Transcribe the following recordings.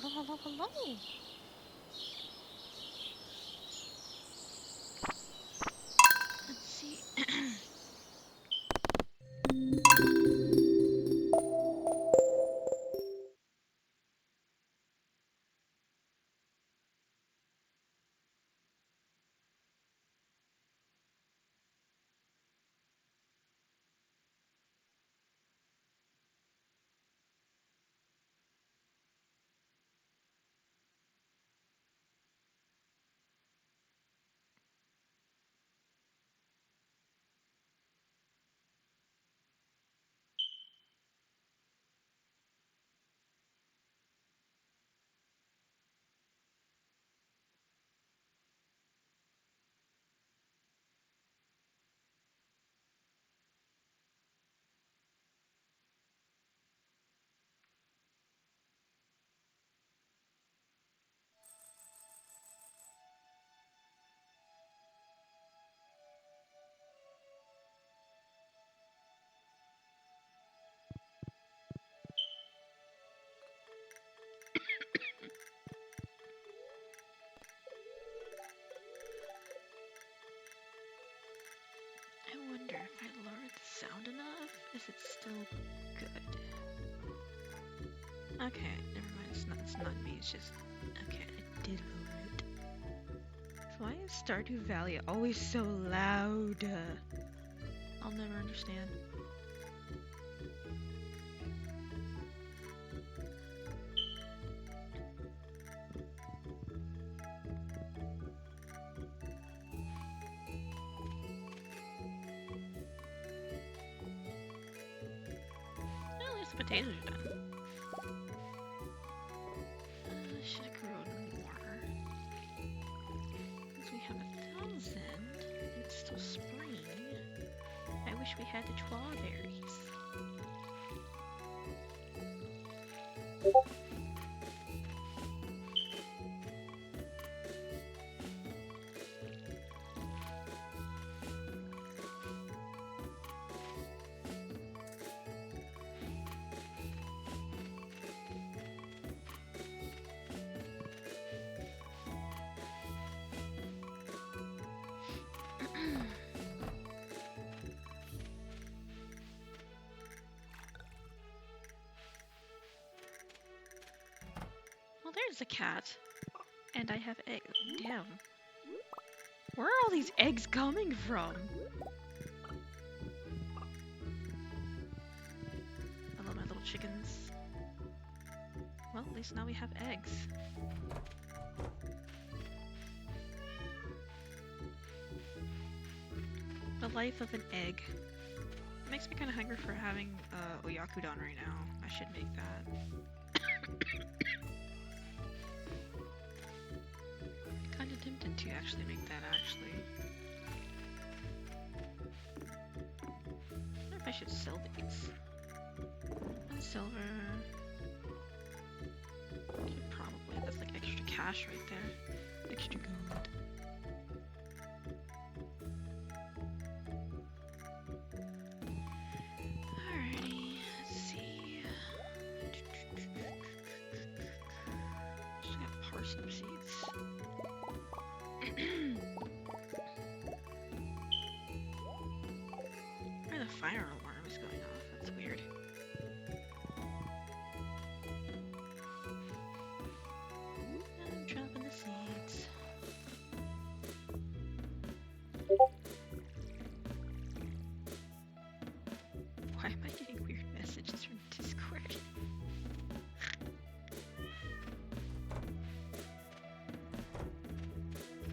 Hello. Let's see. I wonder if I lowered the sound enough. Is it still good? Okay, never mind. It's not me. It's just okay. I did lower it. So why is Stardew Valley always so loud? I'll never understand. Well, at least the potatoes are done. Should have grown more. Since we have 1,000, it's still spring. I wish we had the strawberries. Well, there's a cat. And I have eggs. Damn. Where are all these eggs coming from? Hello, my little chickens. Well, at least now we have eggs. The life of an egg. It makes me kind of hungry for having oyakudon right now. I should make that. Kind of tempted to actually make that, actually. I wonder if I should sell these. 1 silver. Should probably. That's like extra cash right there. Extra gold. Alrighty, let's see. Just got parsnip seeds. Where the fire alarm is going off? That's weird. I'm dropping the seeds. Why am I getting weird messages from Discord?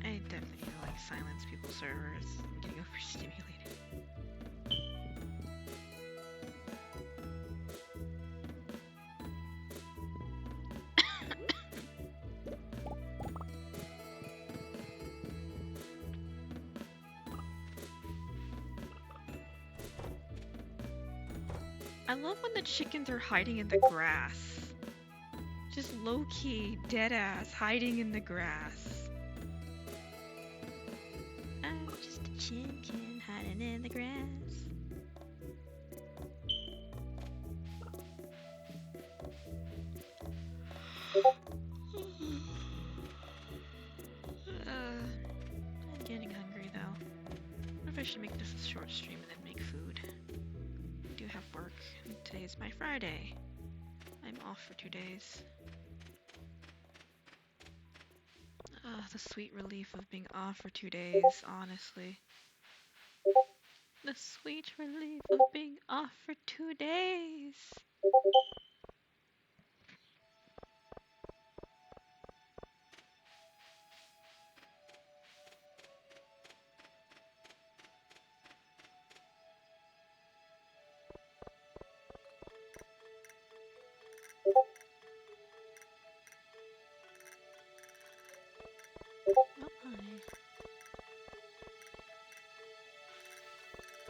I definitely need to like silence people's servers. I'm getting overstimulated. I love when the chickens are hiding in the grass. Just low-key, dead-ass, hiding in the grass. I'm just a chicken hiding in the grass. should make this a short stream and then make food. I do have work. Today's my Friday. I'm off for 2 days. Ah, the sweet relief of being off for 2 days, honestly. The sweet relief of being off for 2 days.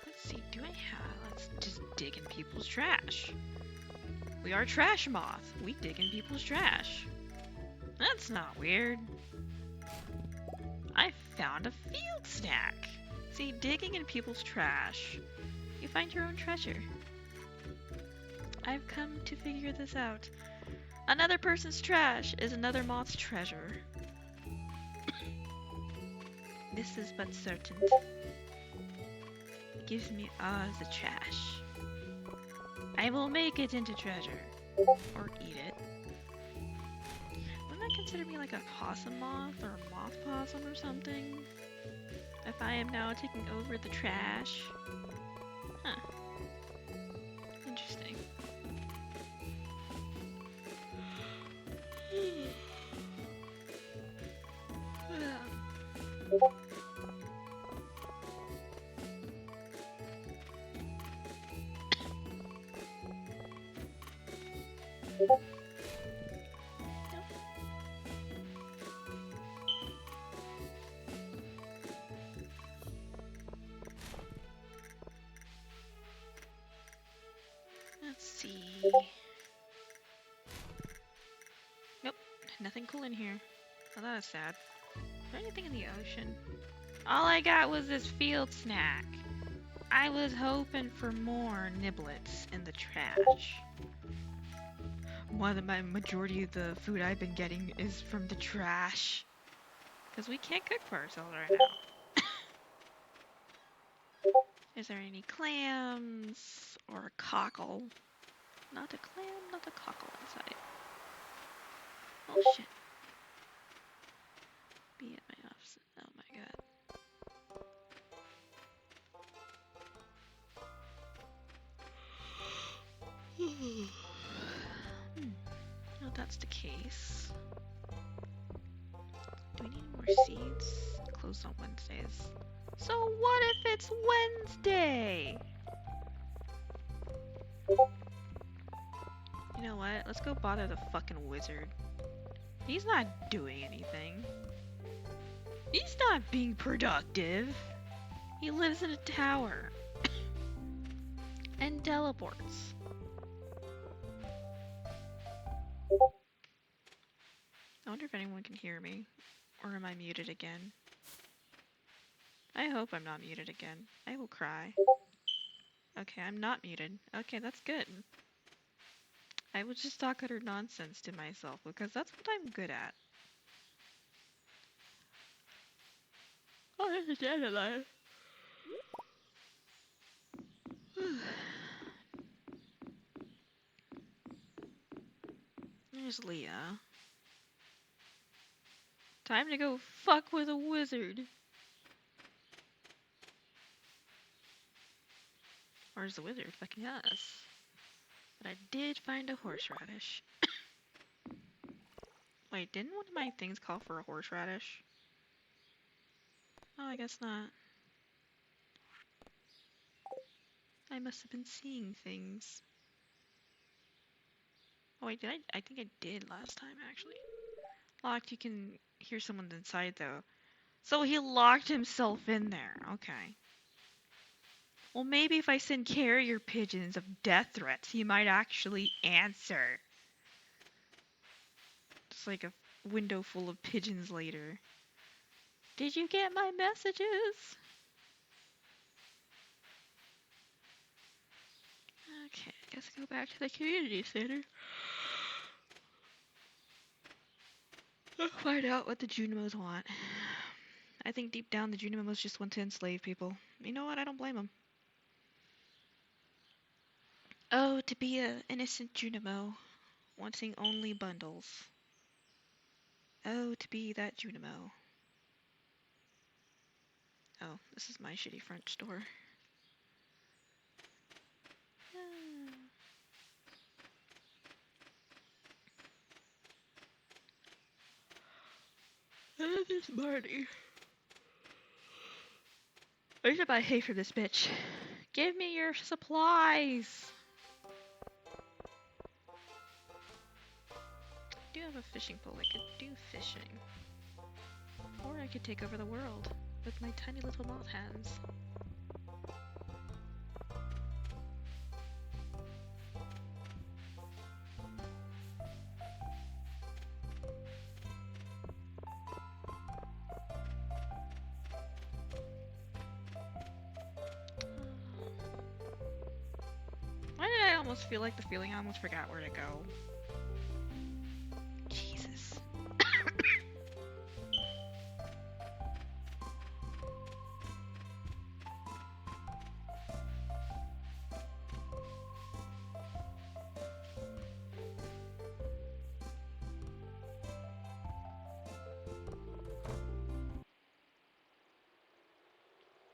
Let's see, do I have... Let's just dig in people's trash. We are Trash Moth. We dig in people's trash. That's not weird. I found a field snack. See, digging in people's trash, you find your own treasure. I've come to figure this out. Another person's trash is another moth's treasure. This is but certain. Give me all the trash. I will make it into treasure. Or eat it. Wouldn't that consider me like a possum moth or a moth possum or something? If I am now taking over the trash? Huh. Interesting. Let's see. Nope, nothing cool in here. Oh, that is sad. Is there anything in the ocean? All I got was this field snack. I was hoping for more niblets in the trash. My majority of the food I've been getting is from the trash. Because we can't cook for ourselves right now. Is there any clams or a cockle? Not a clam, not a cockle inside. Oh shit. Be at my office. Oh my god. No, that's the case. Do we need more seeds? Closed on Wednesdays. So what if it's Wednesday? You know what? Let's go bother the fucking wizard. He's not doing anything. He's not being productive. He lives in a tower. And teleports. I wonder if anyone can hear me. Or am I muted again? I hope I'm not muted again. I will cry. Okay, I'm not muted. Okay, that's good. I would just talk utter nonsense to myself because that's what I'm good at. Oh, there's a dandelion. There's Leah. Time to go fuck with a wizard. Where's the wizard? Fucking us. But I did find a horseradish. Wait, didn't one of my things call for a horseradish? Oh, I guess not. I must have been seeing things. Oh wait, did I? I think I did last time, actually. Locked, you can hear someone inside, though. So he locked himself in there. Okay. Well, maybe if I send carrier pigeons of death threats, he might actually answer. Just like a window full of pigeons later. Did you get my messages? Okay, I guess go back to the community center. Find out what the Junimos want. I think deep down the Junimos just want to enslave people. You know what? I don't blame them. Oh, to be a innocent Junimo, wanting only bundles. Oh, to be that Junimo. Oh, this is my shitty French door. This is Marty. I should buy hay for this bitch. Give me your supplies! I do have a fishing pole. I could do fishing. Or I could take over the world with my tiny little moth hands. Why did I almost feel like the feeling I almost forgot where to go? Jesus.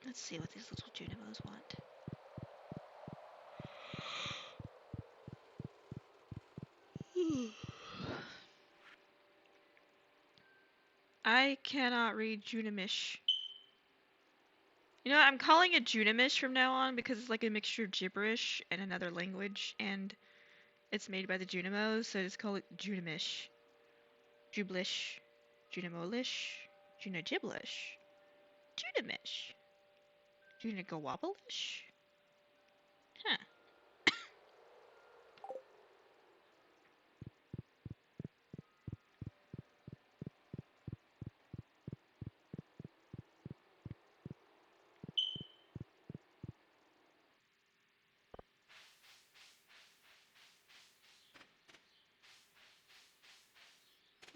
Let's see what these little Junimos want. I cannot read Junimish. You know what, I'm calling it Junimish from now on because it's like a mixture of gibberish and another language, and it's made by the Junimos, so just call it Junimish. Jublish. Junimolish. Junagiblish. Junimish. Junagawabblish? Huh.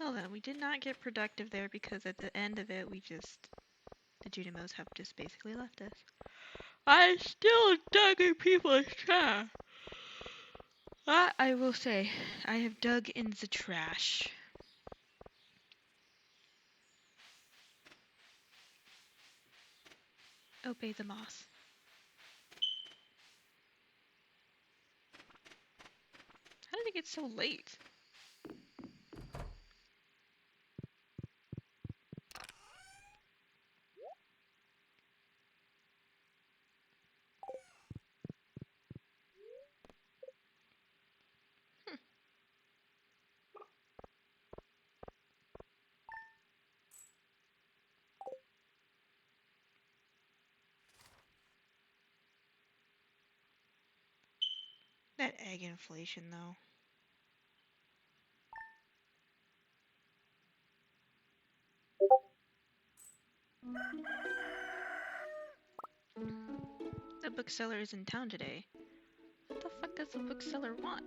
Well then, we did not get productive there because at the end of it, the Junimos have just basically left us. I still dug in people's trash. I will say, I have dug in the trash. Obey the moth. How did it get so late? That egg inflation, though. The bookseller is in town today. What the fuck does the bookseller want?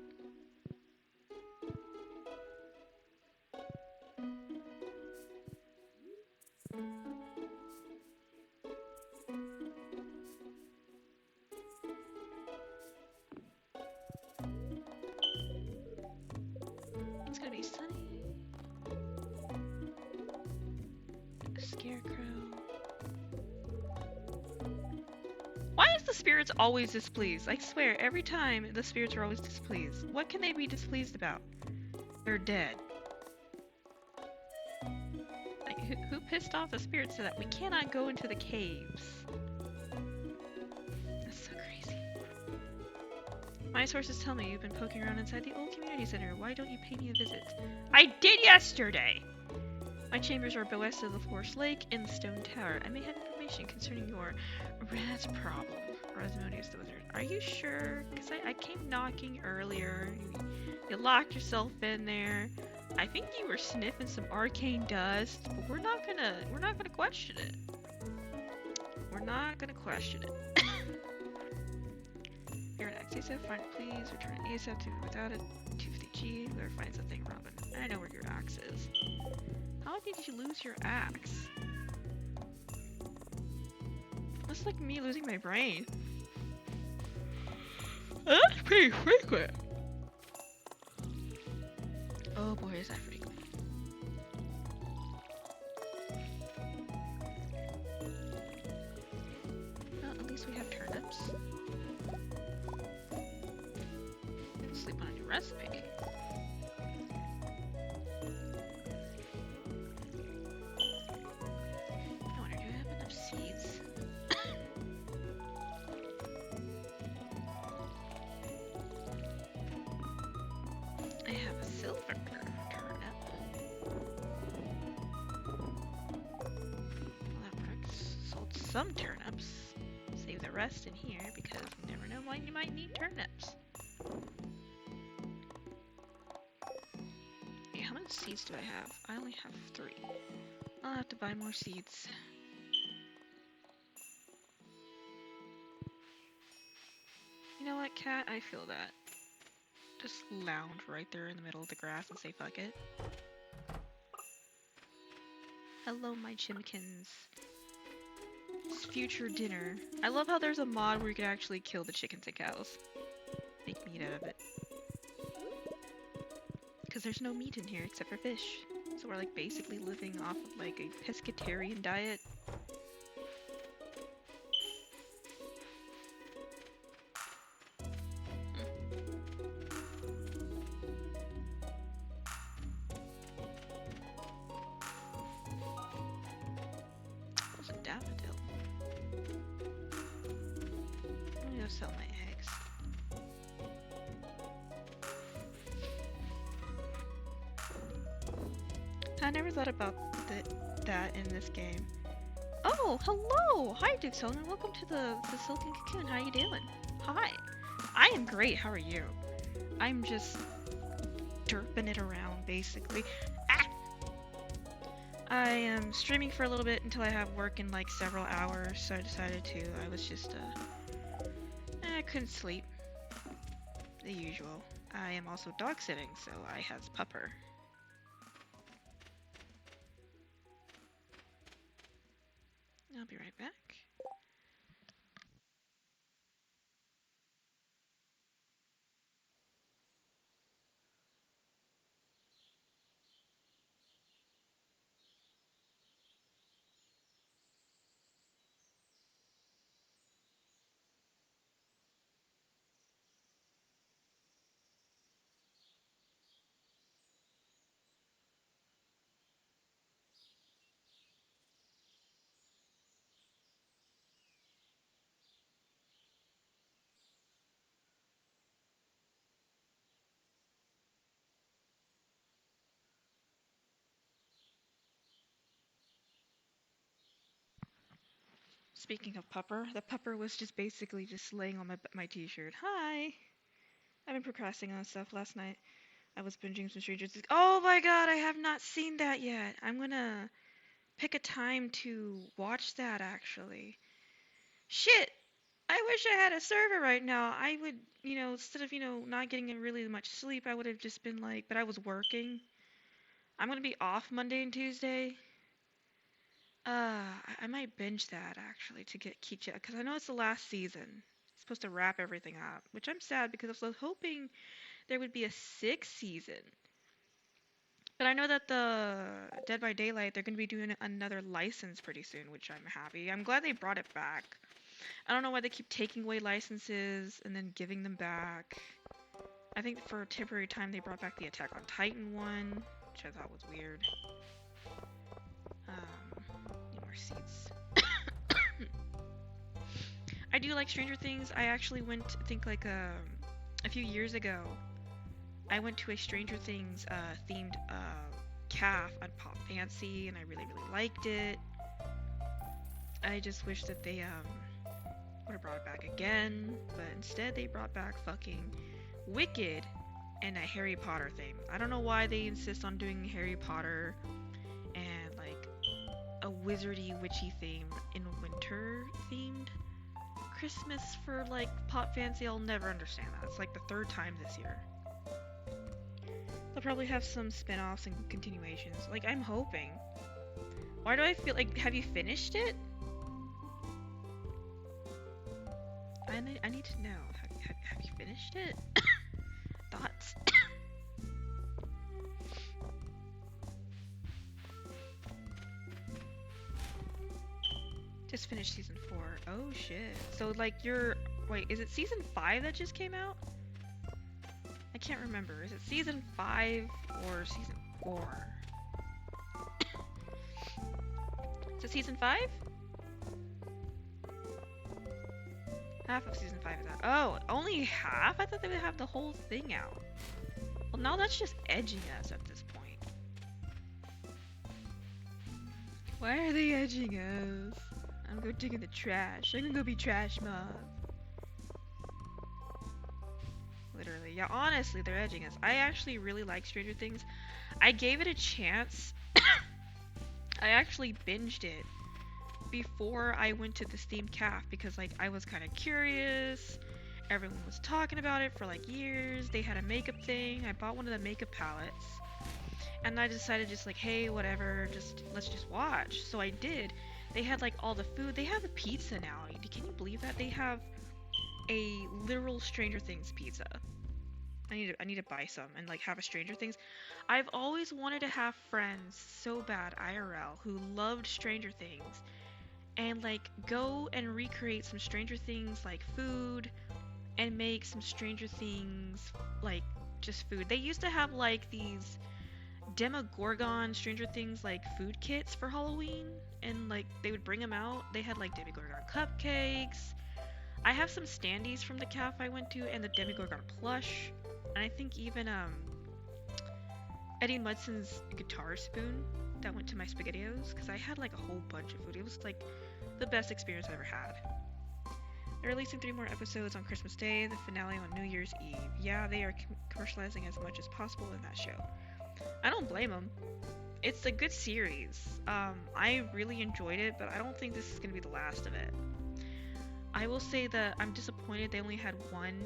It's gonna be sunny. A scarecrow. Why is the spirits always displeased? I swear, every time the spirits are always displeased. What can they be displeased about? They're dead. Like, who pissed off the spirits so that we cannot go into the caves? That's so crazy. My sources tell me you've been poking around inside the old community center. Why don't you pay me a visit? I did yesterday! My chambers are west of the Forest Lake in the Stone Tower. I may have information concerning your rat problem. Rasmodius the Wizard. Are you sure? Because I came knocking earlier. You locked yourself in there. I think you were sniffing some arcane dust, but we're not gonna question it. We're not gonna question it. You're an axe ASAP. Find it, please. Return it ASAP to without it. 250G. Whoever finds that thing, Robin. I know where your axe is. How did you lose your axe? That's like me losing my brain. That's pretty frequent. Oh boy, is that frequent. Well, at least we have turnips. Sleep on a new recipe. I wonder, do I have enough seeds? I have a silver turnip. Well, that works. Sold some turnips. Save the rest in here because you never know when you might need turnips. Hey, how many seeds do I have? I only have 3. I'll have to buy more seeds. You know what, cat? I feel that. Just lounge right there in the middle of the grass and say fuck it. Hello, my chimkins. It's future dinner. I love how there's a mod where you can actually kill the chickens and cows. Make meat out of it. Because there's no meat in here except for fish. So we're like basically living off of like a pescatarian diet. There's a daffodil. I'm gonna go sell my eggs. I never thought about that in this game. Oh, hello! Hi, Duke Solomon. Welcome to the Silken Cocoon. How you doing? Hi. I am great. How are you? I'm just derping it around, basically. Ah! I am streaming for a little bit until I have work in like several hours, so I decided to. I was just, I couldn't sleep. The usual. I am also dog sitting, so I has pupper. I'll be right back. Speaking of pupper, the pupper was just basically just laying on my t-shirt. Hi! I've been procrastinating on stuff last night. I was binging some Stranger Things. Oh my god, I have not seen that yet. I'm gonna pick a time to watch that, actually. Shit! I wish I had a server right now. I would, instead of, not getting really much sleep, I would have just been like, but I was working. I'm gonna be off Monday and Tuesday. I might binge that actually to keep you, because I know it's the last season. It's supposed to wrap everything up, which I'm sad because I was hoping there would be a 6th season. But I know that the Dead by Daylight, they're going to be doing another license pretty soon, which I'm happy. I'm glad they brought it back. I don't know why they keep taking away licenses and then giving them back. I think for a temporary time they brought back the Attack on Titan one, which I thought was weird. Need more seeds. I do like Stranger Things. I actually went, I think like a few years ago, I went to a Stranger Things themed calf on Pop Fancy, and I really, really liked it. I just wish that they would have brought it back again, but instead they brought back fucking Wicked and a Harry Potter theme. I don't know why they insist on doing Harry Potter and like a wizardy, witchy theme in winter themed Christmas for like Pop Fancy. I'll never understand that. It's like the 3rd time this year. They'll probably have some spin-offs and continuations. Like, I'm hoping. Why do I feel like, have you finished it? I need to know. Have you finished it? Thoughts? Just finished season 4. Oh shit. So like wait, is it season 5 that just came out? I can't remember. Is it season 5 or season 4? Is it season 5? Half of season 5 is out. Oh, only half? I thought they would have the whole thing out. Well, now that's just edging us at this point. Why are they edging us? I'm gonna go dig in the trash. I'm gonna go be trash mob. Literally. Yeah, honestly, they're edging us. I actually really like Stranger Things. I gave it a chance. I actually binged it before I went to this themed calf because like I was kind of curious. Everyone was talking about it for like years. They had a makeup thing. I bought one of the makeup palettes. And I decided just like, hey, whatever, let's just watch. So I did. They had like all the food. They have a pizza now. Can you believe that? They have a literal Stranger Things pizza. I need to buy some and like have a Stranger Things. I've always wanted to have friends so bad IRL who loved Stranger Things and like go and recreate some Stranger Things like food and make some Stranger Things like just food. They used to have like these Demogorgon Stranger Things like food kits for Halloween and like they would bring them out. They had like Demogorgon cupcakes. I have some standees from the calf I went to and the Demogorgon plush. And I think even Eddie Mudson's guitar spoon that went to my SpaghettiOs because I had like a whole bunch of food. It was like the best experience I ever had. They're releasing 3 more episodes on Christmas Day, the finale on New Year's Eve. Yeah, they are commercializing as much as possible in that show. I don't blame them. It's a good series. I really enjoyed it, but I don't think this is going to be the last of it. I will say that I'm disappointed they only had one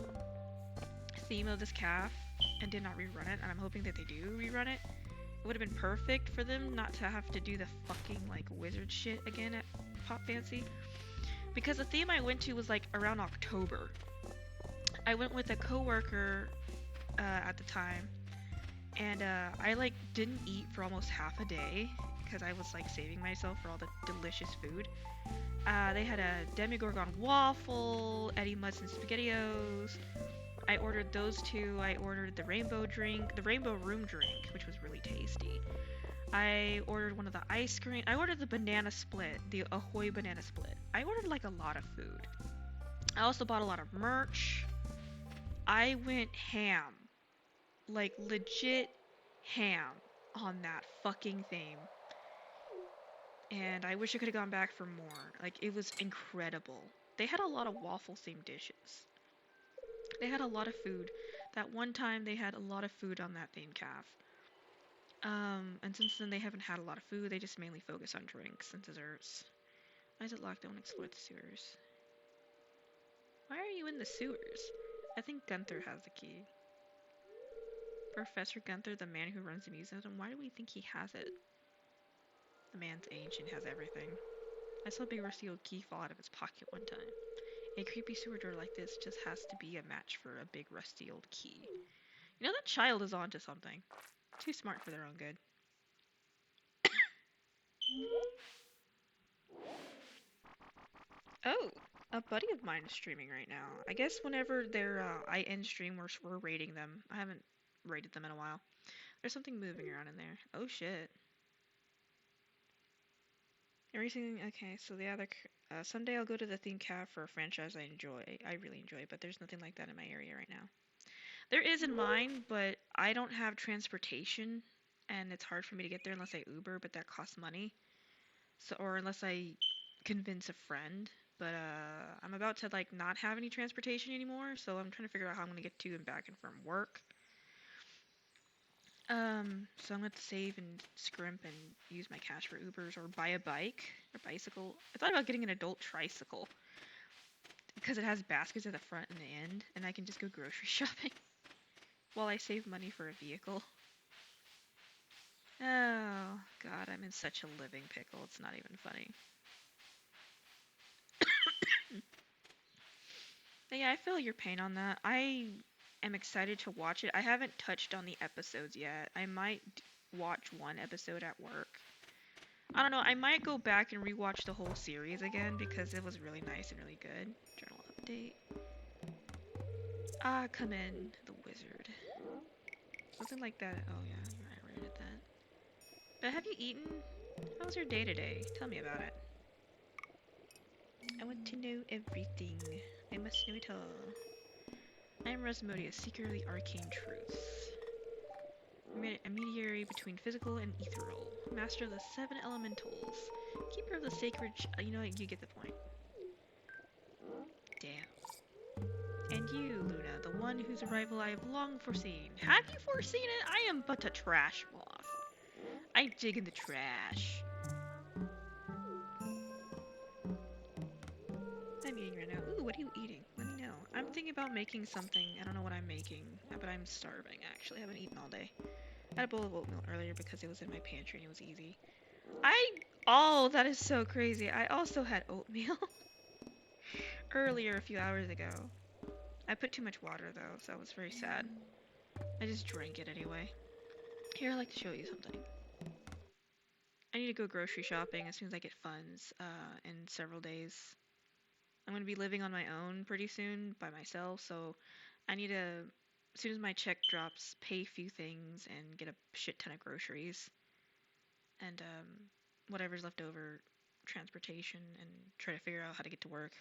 theme of this calf and did not rerun it, and I'm hoping that they do rerun it. It would have been perfect for them not to have to do the fucking like wizard shit again at Pop Fancy. Because the theme I went to was like around October. I went with a coworker at the time, and I like didn't eat for almost half a day because I was like saving myself for all the delicious food. They had a Demogorgon waffle, Eddie Mudson SpaghettiOs. I ordered those 2. I ordered the rainbow room drink, which was really tasty. I ordered one of the ice cream. I ordered the banana split, the Ahoy banana split. I ordered like a lot of food. I also bought a lot of merch. I went ham. Like legit ham on that fucking theme. And I wish I could have gone back for more. Like it was incredible. They had a lot of waffle themed dishes. They had a lot of food. That one time they had a lot of food on that themed calf. And since then they haven't had a lot of food, they just mainly focus on drinks and desserts. Why is it locked? Don't explore the sewers. Why are you in the sewers? I think Gunther has the key. Professor Gunther, the man who runs the museum, why do we think he has it? The man's ancient, has everything. I saw a big rusty old key fall out of his pocket one time. A creepy sewer door like this just has to be a match for a big rusty old key. You know, that child is onto something. Too smart for their own good. Oh, a buddy of mine is streaming right now. I guess whenever I end stream, we're rating them. I haven't rated them in a while. There's something moving around in there. Oh shit. Everything, okay, so the other, someday I'll go to the theme caf for a franchise I really enjoy, but there's nothing like that in my area right now. There is in mine, but I don't have transportation, and it's hard for me to get there unless I Uber, but that costs money. So, or unless I convince a friend, but I'm about to like not have any transportation anymore, so I'm trying to figure out how I'm gonna get to and back and from work. So I'm gonna have to save and scrimp and use my cash for Ubers or buy a bike or bicycle. I thought about getting an adult tricycle because it has baskets at the front and the end, and I can just go grocery shopping while I save money for a vehicle. Oh god, I'm in such a living pickle, it's not even funny. But yeah, I feel your pain on that. I am excited to watch it. I haven't touched on the episodes yet. I might watch one episode at work. I don't know, I might go back and rewatch the whole series again because it was really nice and really good. Journal update. Ah, come in, the wizard. Something like that. Oh yeah, I read that. But have you eaten? How was your day today? Tell me about it. I want to know everything. I must know it all. I am Rasmodius, seeker of the arcane truths. A mediary between physical and ethereal. Master of the seven elementals. Keeper of the sacred you know what, you get the point. Damn. And you, Luna, the one whose arrival I have long foreseen. Have you foreseen it? I am but a trash moth. I dig in the trash. I'm eating right now. Ooh, what are you eating? Let me know. I'm thinking about making something. I don't know what I'm making, but I'm starving, actually. I haven't eaten all day. I had a bowl of oatmeal earlier because it was in my pantry and it was easy. Oh, that is so crazy. I also had oatmeal earlier a few hours ago. I put too much water, though, so I was very sad. I just drank it anyway. Here, I'd like to show you something. I need to go grocery shopping as soon as I get funds in several days. I'm going to be living on my own pretty soon by myself, so I need to, as soon as my check drops, pay a few things and get a shit ton of groceries. And whatever's left over, transportation, and try to figure out how to get to work.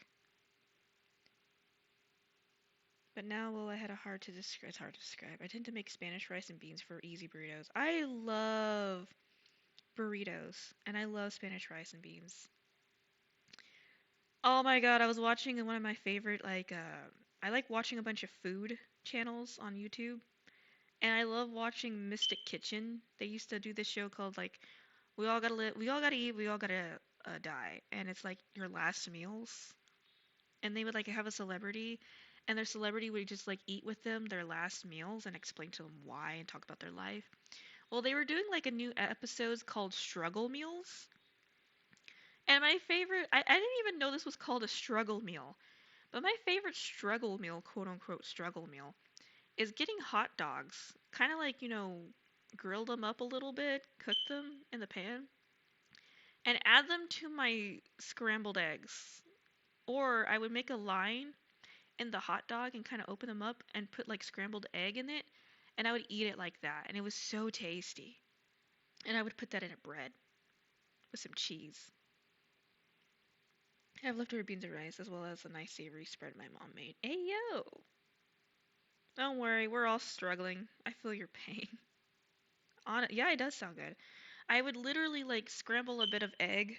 But now, well, I had a hard to describe. It's hard to describe. I tend to make Spanish rice and beans for easy burritos. I love burritos, and I love Spanish rice and beans. Oh my god, I was watching one of my favorite, I like watching a bunch of food channels on YouTube, and I love watching Mystic Kitchen. They used to do this show called, like, We All Gotta Live, We All Gotta Eat, We All Gotta Die, and it's like your last meals. And they would, like, have a celebrity, and their celebrity would just, like, eat with them their last meals and explain to them why and talk about their life. Well, they were doing, like, a new episode called Struggle Meals. And my favorite, I didn't even know this was called a struggle meal. But my favorite struggle meal, quote unquote struggle meal, is getting hot dogs. Kind of like, grill them up a little bit, cook them in the pan, and add them to my scrambled eggs. Or I would make a line in the hot dog and kind of open them up and put like scrambled egg in it, and I would eat it like that. And it was so tasty. And I would put that in a bread with some cheese. I have leftover beans and rice as well as a nice savory spread my mom made. Hey yo! Don't worry, we're all struggling. I feel your pain. Yeah, it does sound good. I would literally like scramble a bit of egg,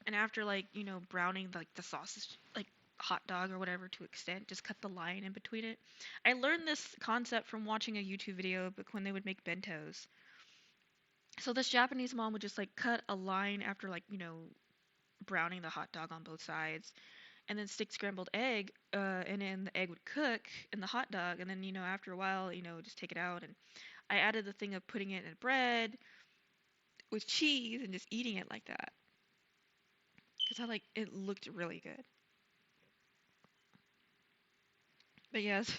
and after like browning like the sausage, like hot dog or whatever to extent, just cut the line in between it. I learned this concept from watching a YouTube video, but when they would make bentos. So this Japanese mom would just like cut a line after like browning the hot dog on both sides, and then stick scrambled egg, and then the egg would cook in the hot dog, and then after a while just take it out, and I added the thing of putting it in bread with cheese and just eating it like that because I like it looked really good. But yes,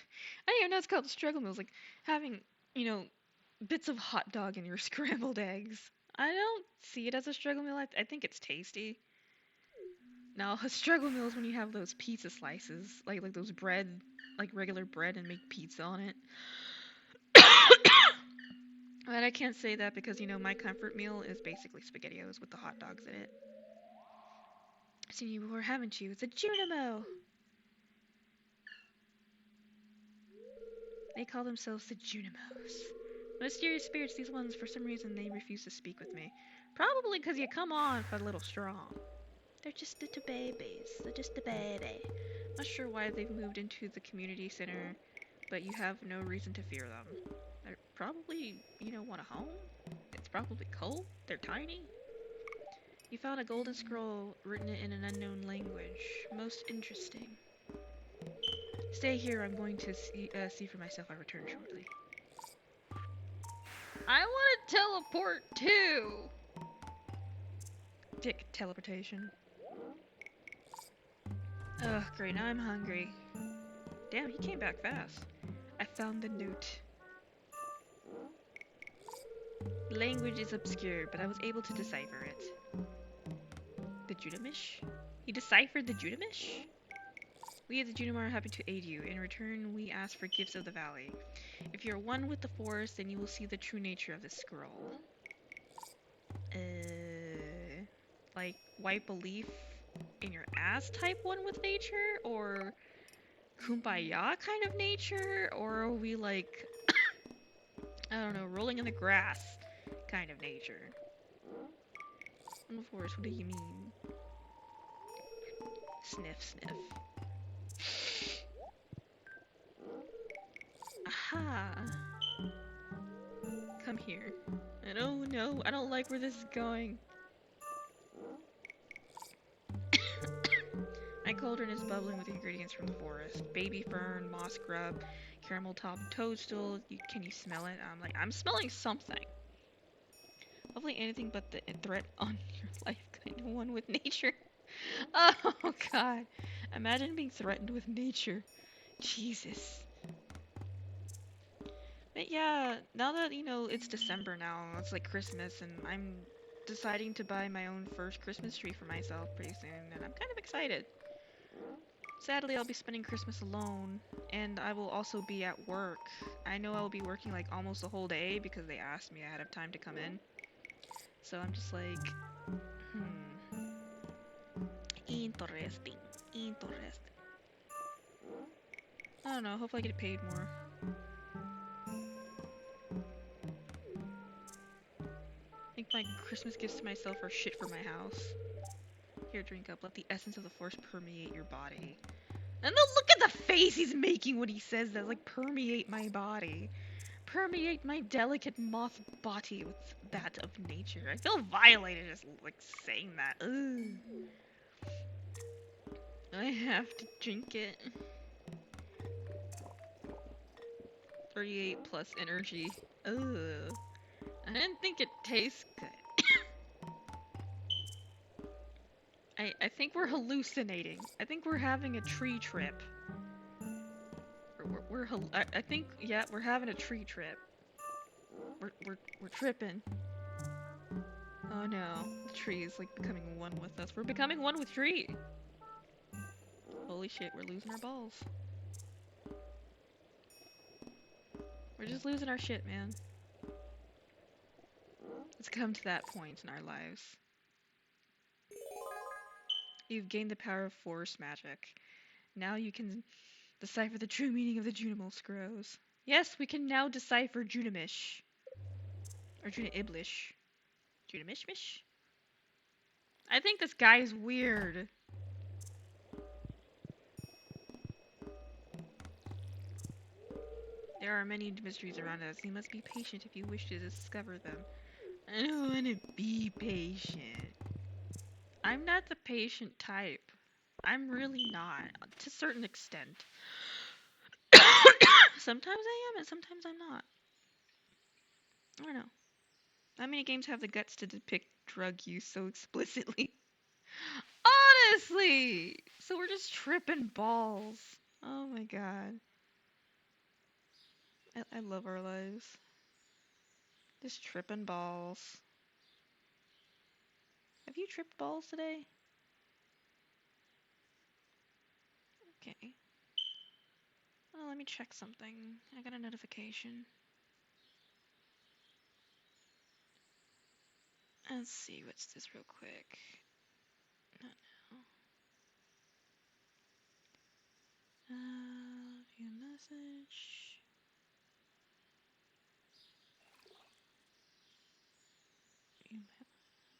I didn't even know it's called struggle meals, like having bits of hot dog in your scrambled eggs. I don't see it as a struggle meal. I think it's tasty. Now, a struggle meal is when you have those pizza slices, like those bread, like regular bread, and make pizza on it. But I can't say that because my comfort meal is basically SpaghettiOs with the hot dogs in it. I've seen you before, haven't you? It's a Junimo. They call themselves the Junimos. Mysterious spirits, these ones, for some reason, they refuse to speak with me. Probably because you come on a little strong. They're just little babies. They're just a baby. Not sure why they've moved into the community center, but you have no reason to fear them. They're probably, want a home? It's probably cold. They're tiny. You found a golden scroll written in an unknown language. Most interesting. Stay here. I'm going to see for myself. I return shortly. I want to teleport too! Dick teleportation. Ugh, great. Now I'm hungry. Damn, he came back fast. I found the note. Language is obscure, but I was able to decipher it. The Junimish? He deciphered the Junimish? We of the Junimar are happy to aid you. In return, we ask for gifts of the valley. If you're one with the forest, then you will see the true nature of this scroll. Like, wipe a leaf in your ass type one with nature? Or kumbaya kind of nature? Or are we like, I don't know, rolling in the grass kind of nature? In the forest, what do you mean? Sniff, sniff. Aha! Come here. And oh no, I don't like where this is going. My cauldron is bubbling with ingredients from the forest. Baby fern, moss grub, caramel top toadstool. Can you smell it? I'm smelling something. Hopefully anything but the threat on your life kind of one with nature. Oh god. Imagine being threatened with nature. Jesus. But yeah, now that, you know, it's December now, it's like Christmas, and I'm deciding to buy my own first Christmas tree for myself pretty soon, and I'm kind of excited. Sadly, I'll be spending Christmas alone, and I will also be at work. I know I'll be working like almost the whole day because they asked me ahead of time to come in. So I'm just like, interesting, interesting. I don't know, hopefully I get paid more. I think my Christmas gifts to myself are shit for my house. Here, drink up. Let the essence of the force permeate your body. And then look at the face he's making when he says that. Like, permeate my body. Permeate my delicate moth body with that of nature. I feel violated just, like, saying that. Ugh. I have to drink it. 38 plus energy. Ugh. I didn't think it tastes good. I think we're hallucinating. I think we're having a tree trip. I think, yeah, we're having a tree trip. We're tripping. Oh no, the tree is like becoming one with us. We're becoming one with tree. Holy shit, we're losing our balls. We're just losing our shit, man. It's come to that point in our lives. You've gained the power of forest magic. Now you can decipher the true meaning of the Junimal scrolls. Yes, we can now decipher Junimish. Or Juniiblish. Junimishmish? I think this guy is weird. There are many mysteries around us. You must be patient if you wish to discover them. I don't want to be patient. I'm not the patient type. I'm really not. To a certain extent. Sometimes I am and sometimes I'm not. I don't know. Not many games have the guts to depict drug use so explicitly. Honestly! So we're just tripping balls. Oh my god. I love our lives. Just tripping balls. Have you tripped balls today? Okay. Oh, let me check something. I got a notification. Let's see, what's this real quick? Not now. View message.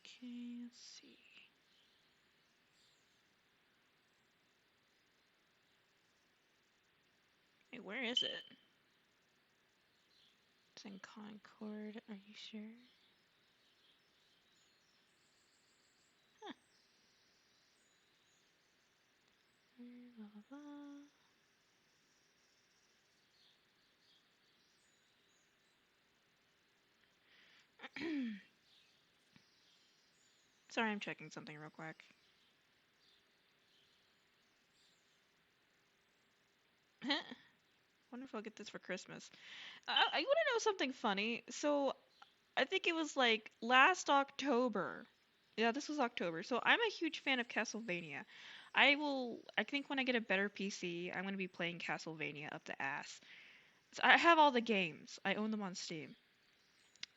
Okay, let's see. Hey, where is it? It's in Concord, are you sure? Huh. Blah, blah, blah. Sorry, I'm checking something real quick. wonder if I'll get this for Christmas. I want to know something funny. So I think it was like last October. Yeah, this was October. So I'm a huge fan of Castlevania. I think when I get a better PC, I'm going to be playing Castlevania up the ass. So I have all the games. I own them on Steam.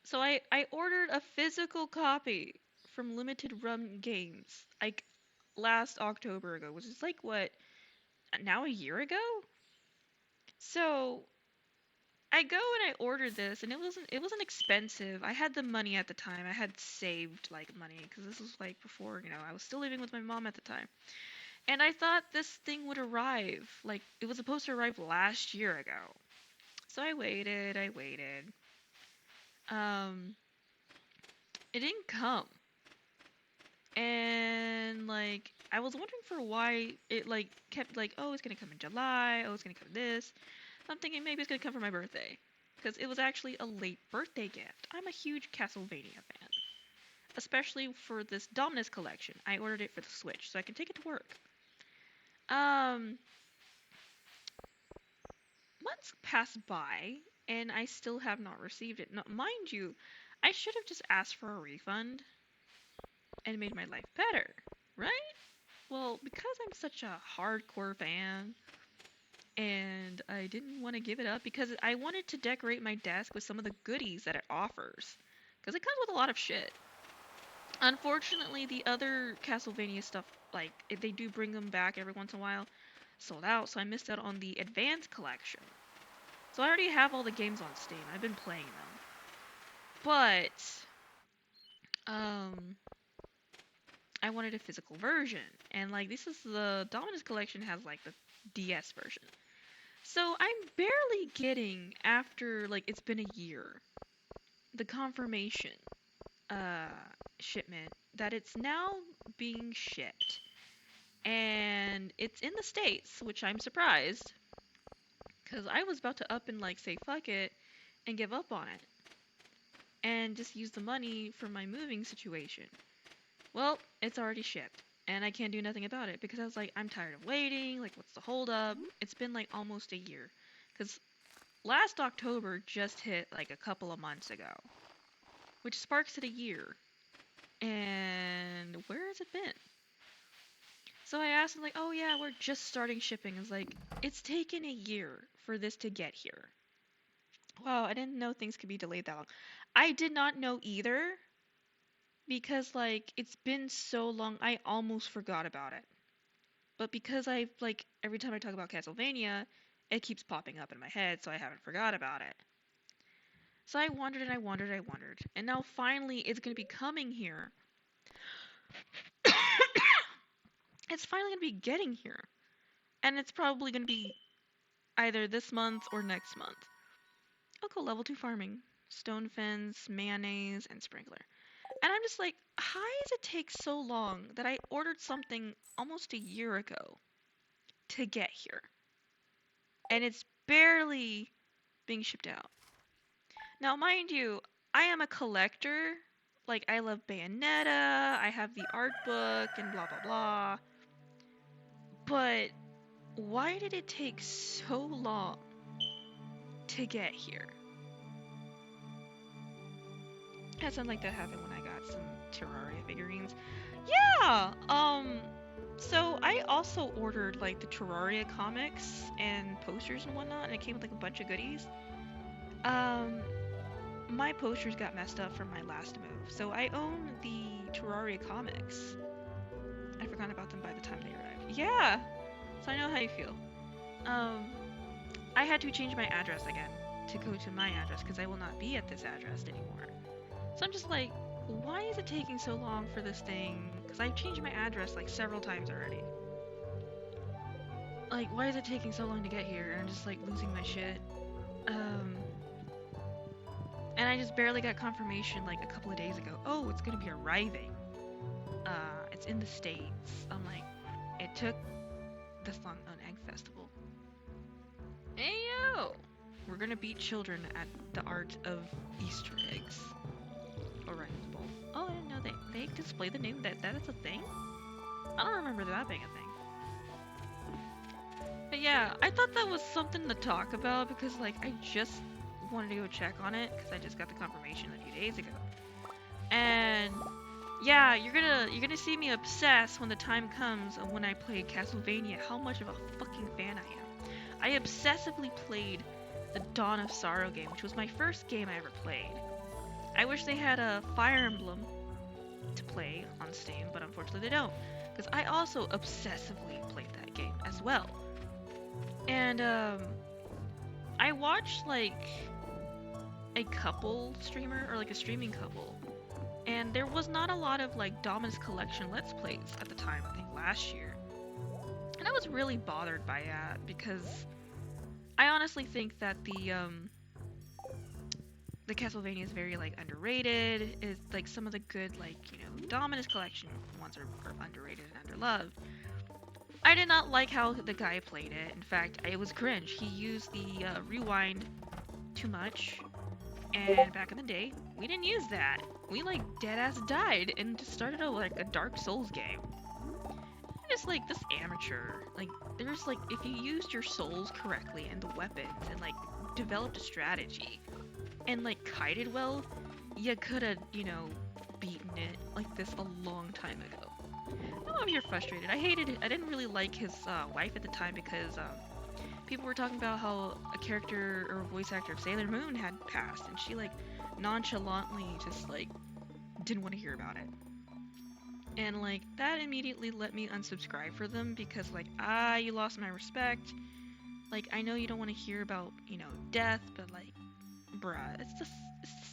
So I ordered a physical copy from Limited Run Games like last October ago, which is like what, now a year ago? So I go and I ordered this, and it wasn't expensive. I had the money at the time. I had saved like money because this was like before, I was still living with my mom at the time. And I thought this thing would arrive. Like it was supposed to arrive last year ago. So I waited, I waited. Um it didn't come. And like I was wondering for why it like kept like, oh, it's going to come in July. Oh, it's going to come this. I'm thinking maybe it's going to come for my birthday. Because it was actually a late birthday gift. I'm a huge Castlevania fan. Especially for this Dominus collection. I ordered it for the Switch, so I can take it to work. Um, Months passed by, and I still have not received it. Now, mind you, I should have just asked for a refund and made my life better, right? Well, because I'm such a hardcore fan, and I didn't want to give it up because I wanted to decorate my desk with some of the goodies that it offers. Because it comes with a lot of shit. Unfortunately, the other Castlevania stuff, like, they do bring them back every once in a while, sold out, so I missed out on the Advanced Collection. So I already have all the games on Steam. I've been playing them. But, um, I wanted a physical version. And, like, this is the Dominus Collection has, like, the DS version. So I'm barely getting, after, like, it's been a year, the confirmation shipment that it's now being shipped. And it's in the States, which I'm surprised. Because I was about to up and, like, say fuck it and give up on it. And just use the money for my moving situation. Well, it's already shipped. And I can't do nothing about it because I was like, I'm tired of waiting. Like, what's the holdup? It's been like almost a year. Because last October just hit like a couple of months ago. Which sparks it a year. And where has it been? So I asked him, like, oh yeah, we're just starting shipping. It's like, it's taken a year for this to get here. Wow, I didn't know things could be delayed that long. I did not know either. Because, like, it's been so long, I almost forgot about it. But because like, every time I talk about Castlevania, it keeps popping up in my head, so I haven't forgot about it. So I wondered and I wondered and I wondered. And now finally it's going to be coming here. It's finally going to be getting here. And it's probably going to be either this month or next month. I'll go level 2 farming. Stone fence, mayonnaise, and sprinkler. And I'm just like, how does it take so long that I ordered something almost a year ago to get here? And it's barely being shipped out. Now, mind you, I am a collector. Like, I love Bayonetta, I have the art book, and blah blah blah. But why did it take so long to get here? Had something like that happen when I got some Terraria figurines. Yeah! So I also ordered, like, the Terraria comics and posters and whatnot, and it came with, like, a bunch of goodies. My posters got messed up from my last move, so I own the Terraria comics. I forgot about them by the time they arrived. Yeah! So I know how you feel. I had to change my address again to go to my address, because I will not be at this address anymore. So I'm just like, why is it taking so long for this thing? Because I've changed my address like several times already. Like, why is it taking so long to get here? And I'm just like losing my shit. And I just barely got confirmation like a couple of days ago. Oh, it's gonna be arriving. It's in the States. I'm like, it took this long on Egg Festival. Hey yo! We're gonna beat children at the art of Easter eggs. Alright, bowl. Oh, I didn't know they display the name that is a thing? I don't remember that being a thing. But But yeah, I thought that was something to talk about because like I just wanted to go check on it because I just got the confirmation a few days ago. And yeah, you're gonna see me obsess when the time comes of when I play Castlevania, how much of a fucking fan I am. I obsessively played the Dawn of Sorrow game, which was my first game I ever played. I wish they had a Fire Emblem to play on Steam, but unfortunately they don't. Because I also obsessively played that game as well. And I watched like a couple streamer or like a streaming couple, and there was not a lot of like Dominus Collection Let's Plays at the time, I think last year. And I was really bothered by that because I honestly think that the Castlevania is very like underrated. It's like some of the good like, you know, Dominus Collection ones are underrated and underloved. I did not like how the guy played it. In fact, it was cringe. He used the rewind too much. And back in the day, we didn't use that. We like dead ass died and just started like a Dark Souls game. It's like this amateur. Like there's like if you used your souls correctly and the weapons and like developed a strategy and like kited well, you could have, you know, beaten it like this a long time ago. I'm over here frustrated. I hated it. I didn't really like his wife at the time because people were talking about how a character or voice actor of Sailor Moon had passed, and she like nonchalantly just like didn't want to hear about it. And like that immediately let me unsubscribe for them because like you lost my respect. Like I know you don't want to hear about, you know, death, but like bruh, it's the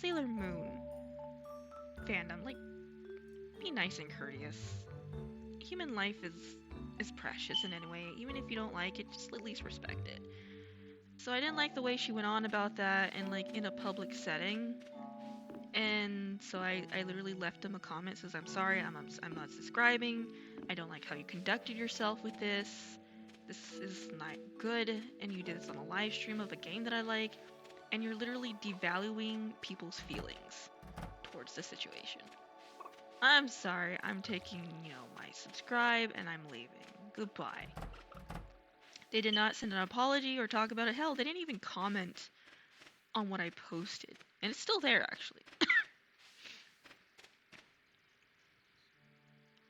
Sailor Moon fandom. Like be nice and courteous. Human life is precious in any way. Even if you don't like it, just at least respect it. So I didn't like the way she went on about that and like in a public setting. And so I literally left him a comment says I'm sorry, I'm not subscribing. I don't like how you conducted yourself with this. This is not good, and you did this on a live stream of a game that I like, and you're literally devaluing people's feelings towards the situation. I'm sorry, I'm taking, you know, my subscribe and I'm leaving. Goodbye. They did not send an apology or talk about it. Hell, they didn't even comment on what I posted. And it's still there, actually.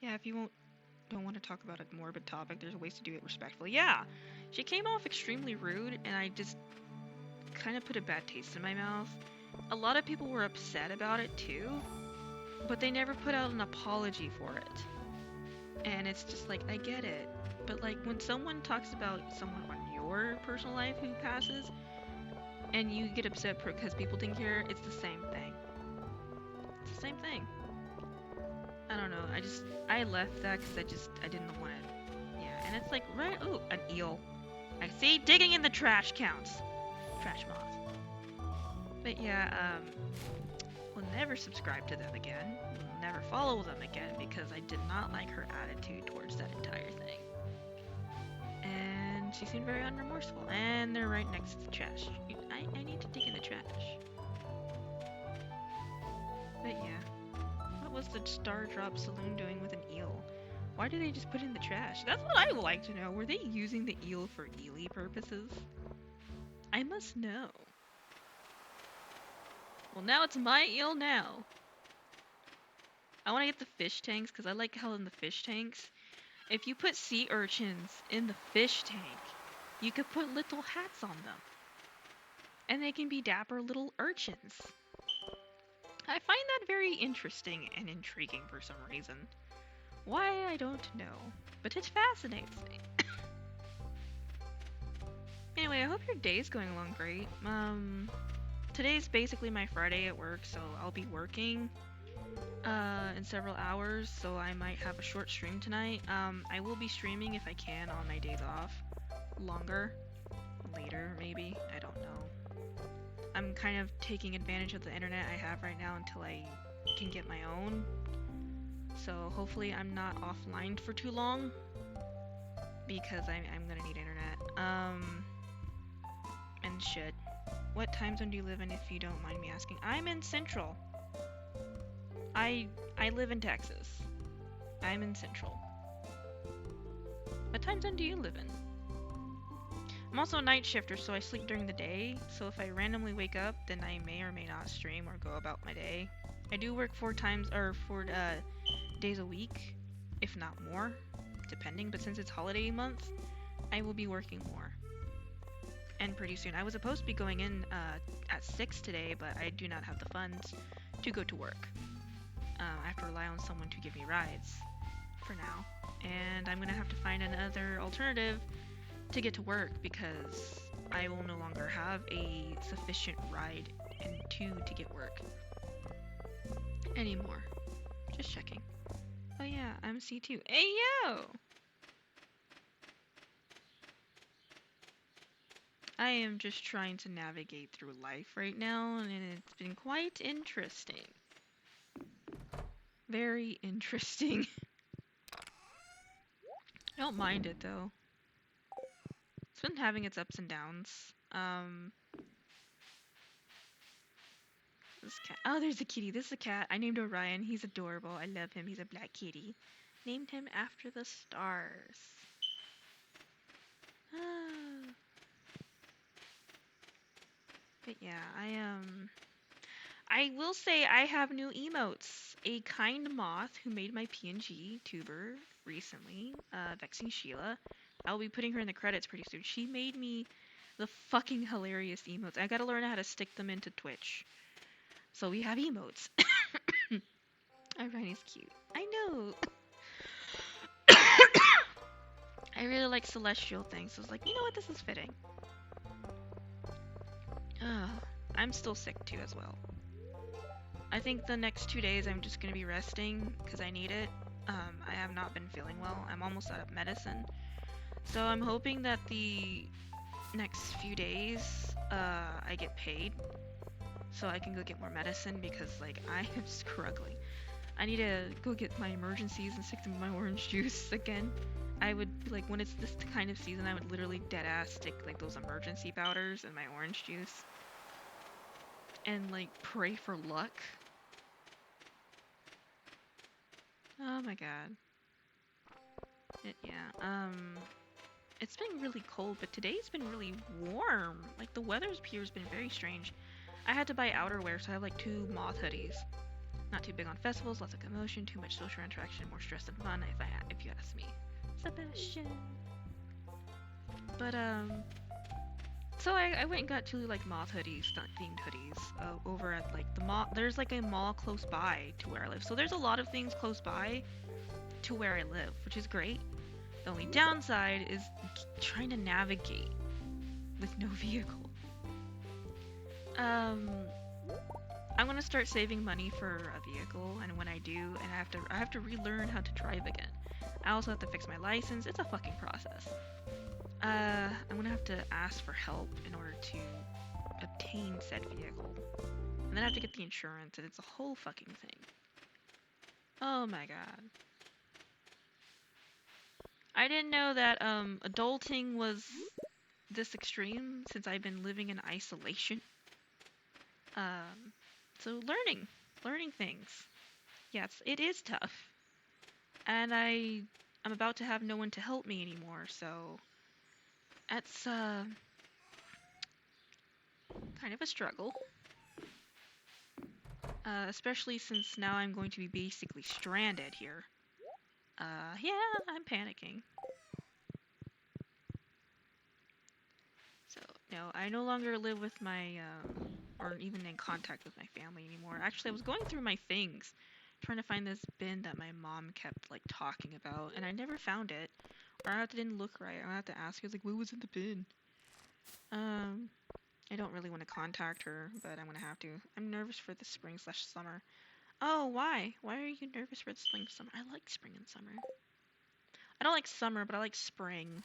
Yeah, if you don't want to talk about a morbid topic, there's ways to do it respectfully. Yeah, she came off extremely rude, and I just kind of put a bad taste in my mouth. A lot of people were upset about it, too. But they never put out an apology for it. And it's just like, I get it. But like, when someone talks about someone on your personal life who passes, and you get upset because people didn't hear, it's the same thing. It's the same thing. I don't know, I left that because I didn't want to, yeah, and it's like, right, ooh, an eel. I see, digging in the trash counts. Trash moth. But yeah, will never subscribe to them again. Will never follow them again because I did not like her attitude towards that entire thing. And she seemed very unremorseful. And they're right next to the trash. I need to dig in the trash. But yeah. What was the Star Drop Saloon doing with an eel? Why do they just put it in the trash? That's what I would like to know. Were they using the eel for eely purposes? I must know. Well, now it's my eel now. I want to get the fish tanks because I like how in the fish tanks, if you put sea urchins in the fish tank, you could put little hats on them. And they can be dapper little urchins. I find that very interesting and intriguing for some reason. Why, I don't know. But it fascinates me. Anyway, I hope your day's going along great. Today's basically my Friday at work, so I'll be working in several hours, so I might have a short stream tonight. I will be streaming if I can on my days off. Longer. Later, maybe. I don't know. I'm kind of taking advantage of the internet I have right now until I can get my own. So hopefully I'm not offline for too long. Because I'm gonna need internet. And shit. What time zone do you live in if you don't mind me asking? I'm in Central. I live in Texas. I'm in Central. What time zone do you live in? I'm also a night shifter, so I sleep during the day. So if I randomly wake up, then I may or may not stream or go about my day. I do work 4 days a week, if not more, depending. But since it's holiday month, I will be working more. And pretty soon. I was supposed to be going in at 6 today, but I do not have the funds to go to work. I have to rely on someone to give me rides for now. And I'm going to have to find another alternative to get to work because I will no longer have a sufficient ride and to get work anymore. Just checking. Oh yeah, I'm C2. Hey yo! I am just trying to navigate through life right now, and it's been quite interesting. Very interesting. I don't mind it though. It's been having its ups and downs. This cat. Oh, there's a kitty. This is a cat. I named Orion. He's adorable. I love him. He's a black kitty. Named him after the stars. But yeah, I will say I have new emotes. A kind moth who made my PNG tuber recently, Vexing Sheila. I'll be putting her in the credits pretty soon. She made me the fucking hilarious emotes. I gotta learn how to stick them into Twitch. So we have emotes. Irene is cute. I know. I really like celestial things. So I was like, you know what? This is fitting. I'm still sick too as well. I think the next 2 days I'm just gonna be resting because I need it. I have not been feeling well. I'm almost out of medicine. So I'm hoping that the next few days I get paid so I can go get more medicine because like I am struggling. I need to go get my emergencies and stick them in my orange juice again. I would like when it's this kind of season I would literally dead ass stick like those emergency powders in my orange juice and like pray for luck. Oh my god. It's been really cold, but today's been really warm. Like the weather's here's been very strange. I had to buy outerwear, so I have like 2 Moth hoodies. Not too big on festivals, lots of commotion, too much social interaction, more stress than fun, if you ask me. Sebastian. But so I went and got 2 like Moth hoodies, themed hoodies, over at like the mall. There's like a mall close by to where I live, so there's a lot of things close by to where I live, which is great. The only downside is trying to navigate with no vehicle. I'm gonna start saving money for a vehicle, and when I do, and I have to relearn how to drive again. I also have to fix my license. It's a fucking process. I'm gonna have to ask for help in order to obtain said vehicle, and then I have to get the insurance, and it's a whole fucking thing. Oh my god. I didn't know that adulting was this extreme since I've been living in isolation. So learning things. Yes, it is tough. And I'm about to have no one to help me anymore, so that's kind of a struggle. Especially since now I'm going to be basically stranded here. Yeah, I'm panicking. So, no, I no longer live with my, or even in contact with my family anymore. Actually, I was going through my things, trying to find this bin that my mom kept, like, talking about, and I never found it. Or I didn't look right. I have to ask her, like, what was in the bin? I don't really want to contact her, but I'm gonna have to. I'm nervous for the spring/summer. Oh, why? Why are you nervous for the spring/summer? I like spring and summer. I don't like summer, but I like spring.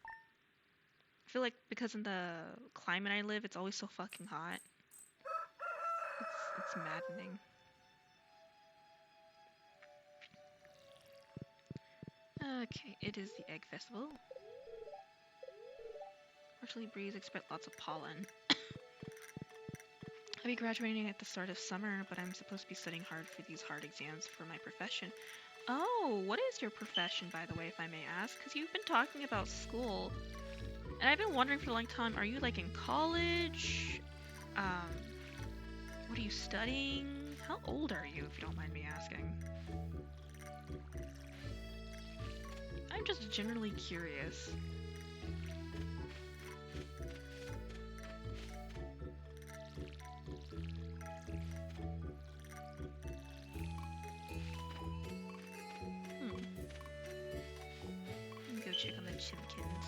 I feel like because in the climate I live, it's always so fucking hot. It's maddening. Okay, it is the Egg Festival. Partially breeze, expect lots of pollen. I'll be graduating at the start of summer, but I'm supposed to be studying hard for these hard exams for my profession. Oh, what is your profession, by the way, if I may ask? Because you've been talking about school. And I've been wondering for a long time, are you like in college? Um, what are you studying? How old are you, if you don't mind me asking? I'm just generally curious. Let me go check on the chimkins.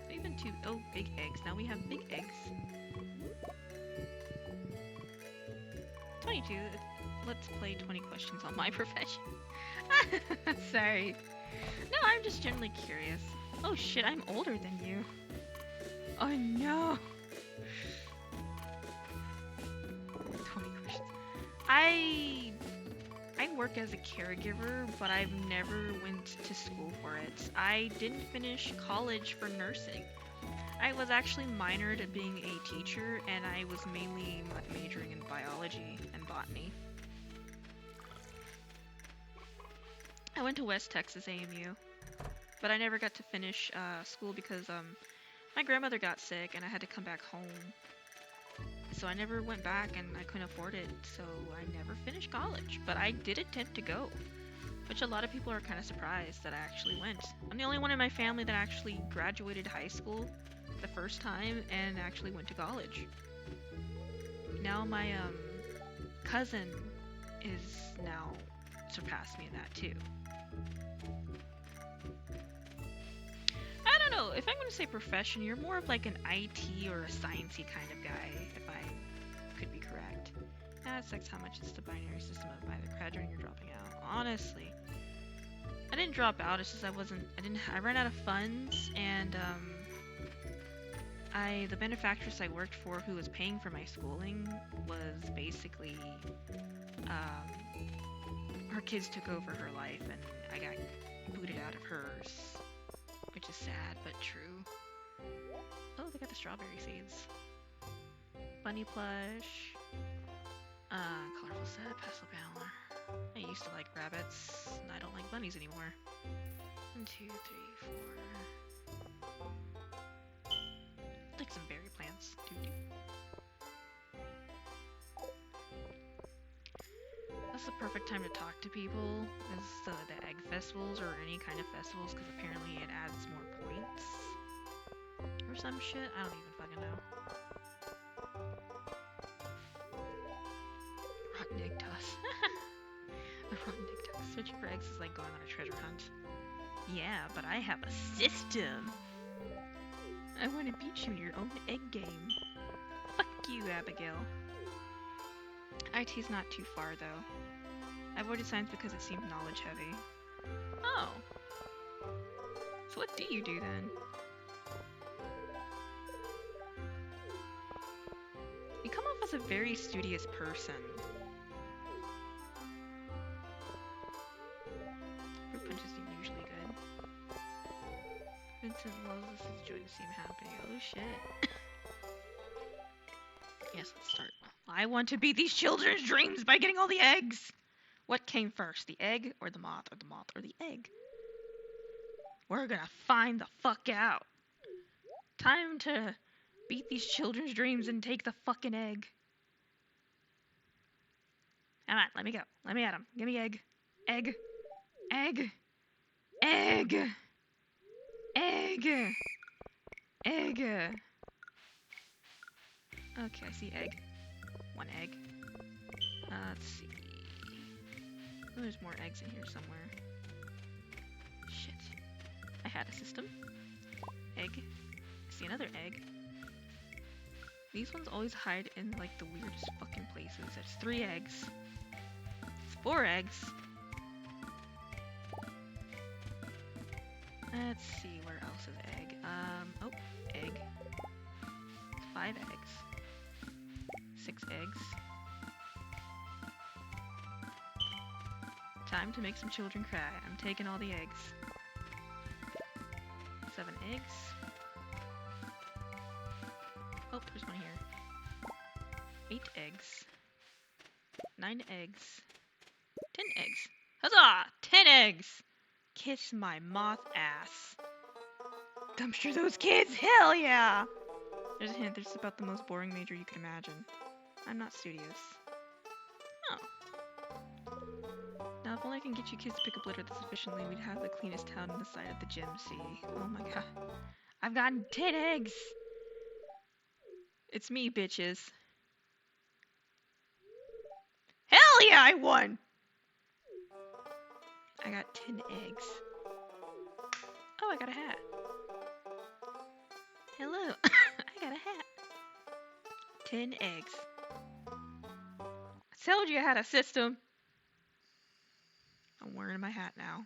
We've been oh, big eggs. Now we have big eggs. 22. Let's play 20 questions on my profession. Sorry. No, I'm just generally curious. Oh shit, I'm older than you. Oh no. 20 questions. I work as a caregiver, but I've never went to school for it. I didn't finish college for nursing. I was actually minored at being a teacher, and I was mainly majoring in biology and botany. I went to West Texas AMU, but I never got to finish school because my grandmother got sick and I had to come back home. So I never went back and I couldn't afford it, so I never finished college. But I did attempt to go, which a lot of people are kind of surprised that I actually went. I'm the only one in my family that actually graduated high school the first time and actually went to college. Now my cousin is now surpassed me in that too. I don't know, if I'm going to say profession, you're more of like an IT or a sciencey kind of guy, if I could be correct. That's how much it's the binary system of either graduating or dropping out. Honestly, I didn't drop out, it's just I ran out of funds, and the benefactress I worked for who was paying for my schooling was basically, her kids took over her life and I got booted out of hers, which is sad but true. Oh, they got the strawberry seeds. Bunny plush. Colorful set, pastel panel. I used to like rabbits, and I don't like bunnies anymore. 1, 2, 3, 4. Like some berry plants. That's the perfect time to talk to people, is the egg festivals or any kind of festivals, because apparently it adds more points. Or some shit, I don't even fucking know. Rotten egg toss. The rotten egg toss. Searching for eggs is like going on a treasure hunt. Yeah, but I have a system. I want to beat you in your own egg game. Fuck you, Abigail. IT's not too far, though. I avoided science because it seemed knowledge heavy. Oh. So what do you do, then? You come off as a very studious person. Fruit punch is usually good. Vincent loves this is joy to see him happy. Oh shit. Yes, let's start. I want to beat these children's dreams by getting all the eggs! What came first, the egg or the moth, or the moth or the egg? We're gonna find the fuck out. Time to beat these children's dreams and take the fucking egg. Come on, let me go. Let me at him. Give me egg. Egg. Egg. Egg. Egg. Egg. Okay, I see egg. 1 egg. Let's see. Oh, there's more eggs in here somewhere. Shit. I had a system. Egg. I see another egg. These ones always hide in like the weirdest fucking places. There's 3 eggs. It's 4 eggs. Let's see, where else is egg? Oh, egg. 5 eggs. 6 eggs. Time to make some children cry. I'm taking all the eggs. 7 eggs. Oh, there's one here. 8 eggs. 9 eggs. 10 eggs. Huzzah! 10 eggs! Kiss my moth ass. Dumpster those kids! Hell yeah! There's a hint, this is about the most boring major you can imagine. I'm not studious. Oh. Now, if only I can get you kids to pick up litter this efficiently, we'd have the cleanest town in the side of the gym, see? Oh my god. I've gotten 10 eggs! It's me, bitches. Hell yeah, I won! I got 10 eggs. Oh, I got a hat. Hello. I got a hat. 10 eggs. I told you I had a system. I'm wearing my hat now.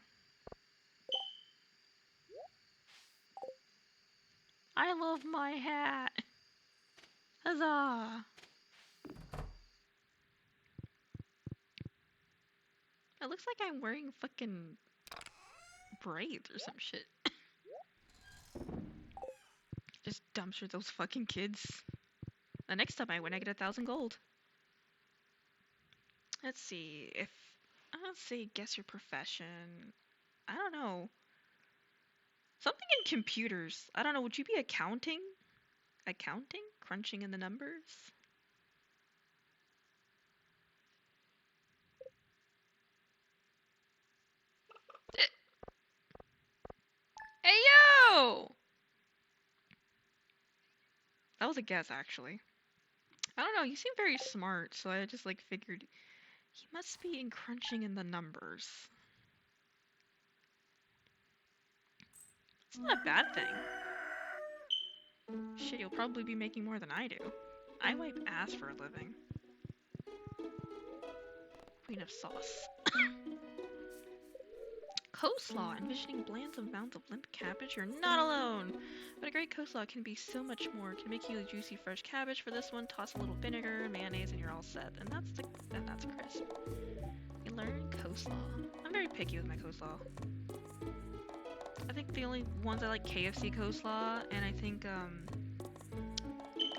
I love my hat. Huzzah! It looks like I'm wearing fucking braids or some shit. Just dumpster those fucking kids. The next time I win, I get 1,000 gold. Let's see. If I don't say guess your profession. I don't know. Something in computers. I don't know. Would you be accounting? Accounting? Crunching in the numbers? Hey yo! That was a guess, actually. I don't know. You seem very smart, so I just like figured he must be in crunching in the numbers. It's not a bad thing. Shit, you'll probably be making more than I do. I wipe ass for a living. Queen of sauce. Coleslaw. Envisioning bland amounts of limp cabbage? You're not alone! But a great coleslaw can be so much more. It can make you a juicy fresh cabbage for this one. Toss a little vinegar, mayonnaise, and you're all set. And that's crisp. You learn coleslaw. I'm very picky with my coleslaw. I think the only ones I like KFC coleslaw, and I think there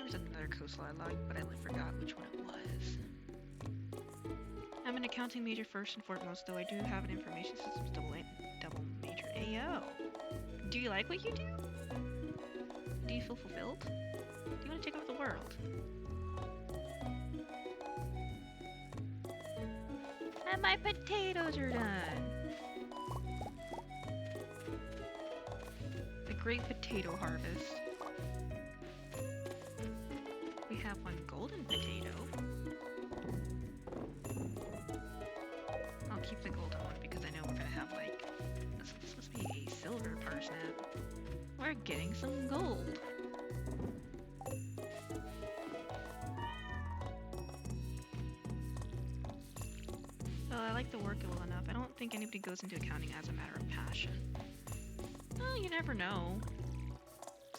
was another coleslaw I liked, but I forgot which one it was. I'm an accounting major first and foremost, though I do have an information systems double major. Ayo! Do you like what you do? Do you feel fulfilled? Do you want to take over the world? And my potatoes are done! The great potato harvest. We have one golden potato. I'll keep the golden one because I know we're gonna have like... This must be a silver parsnip. We're getting some gold. Well, I like the work well enough. I don't think anybody goes into accounting as a matter of passion. Well, you never know.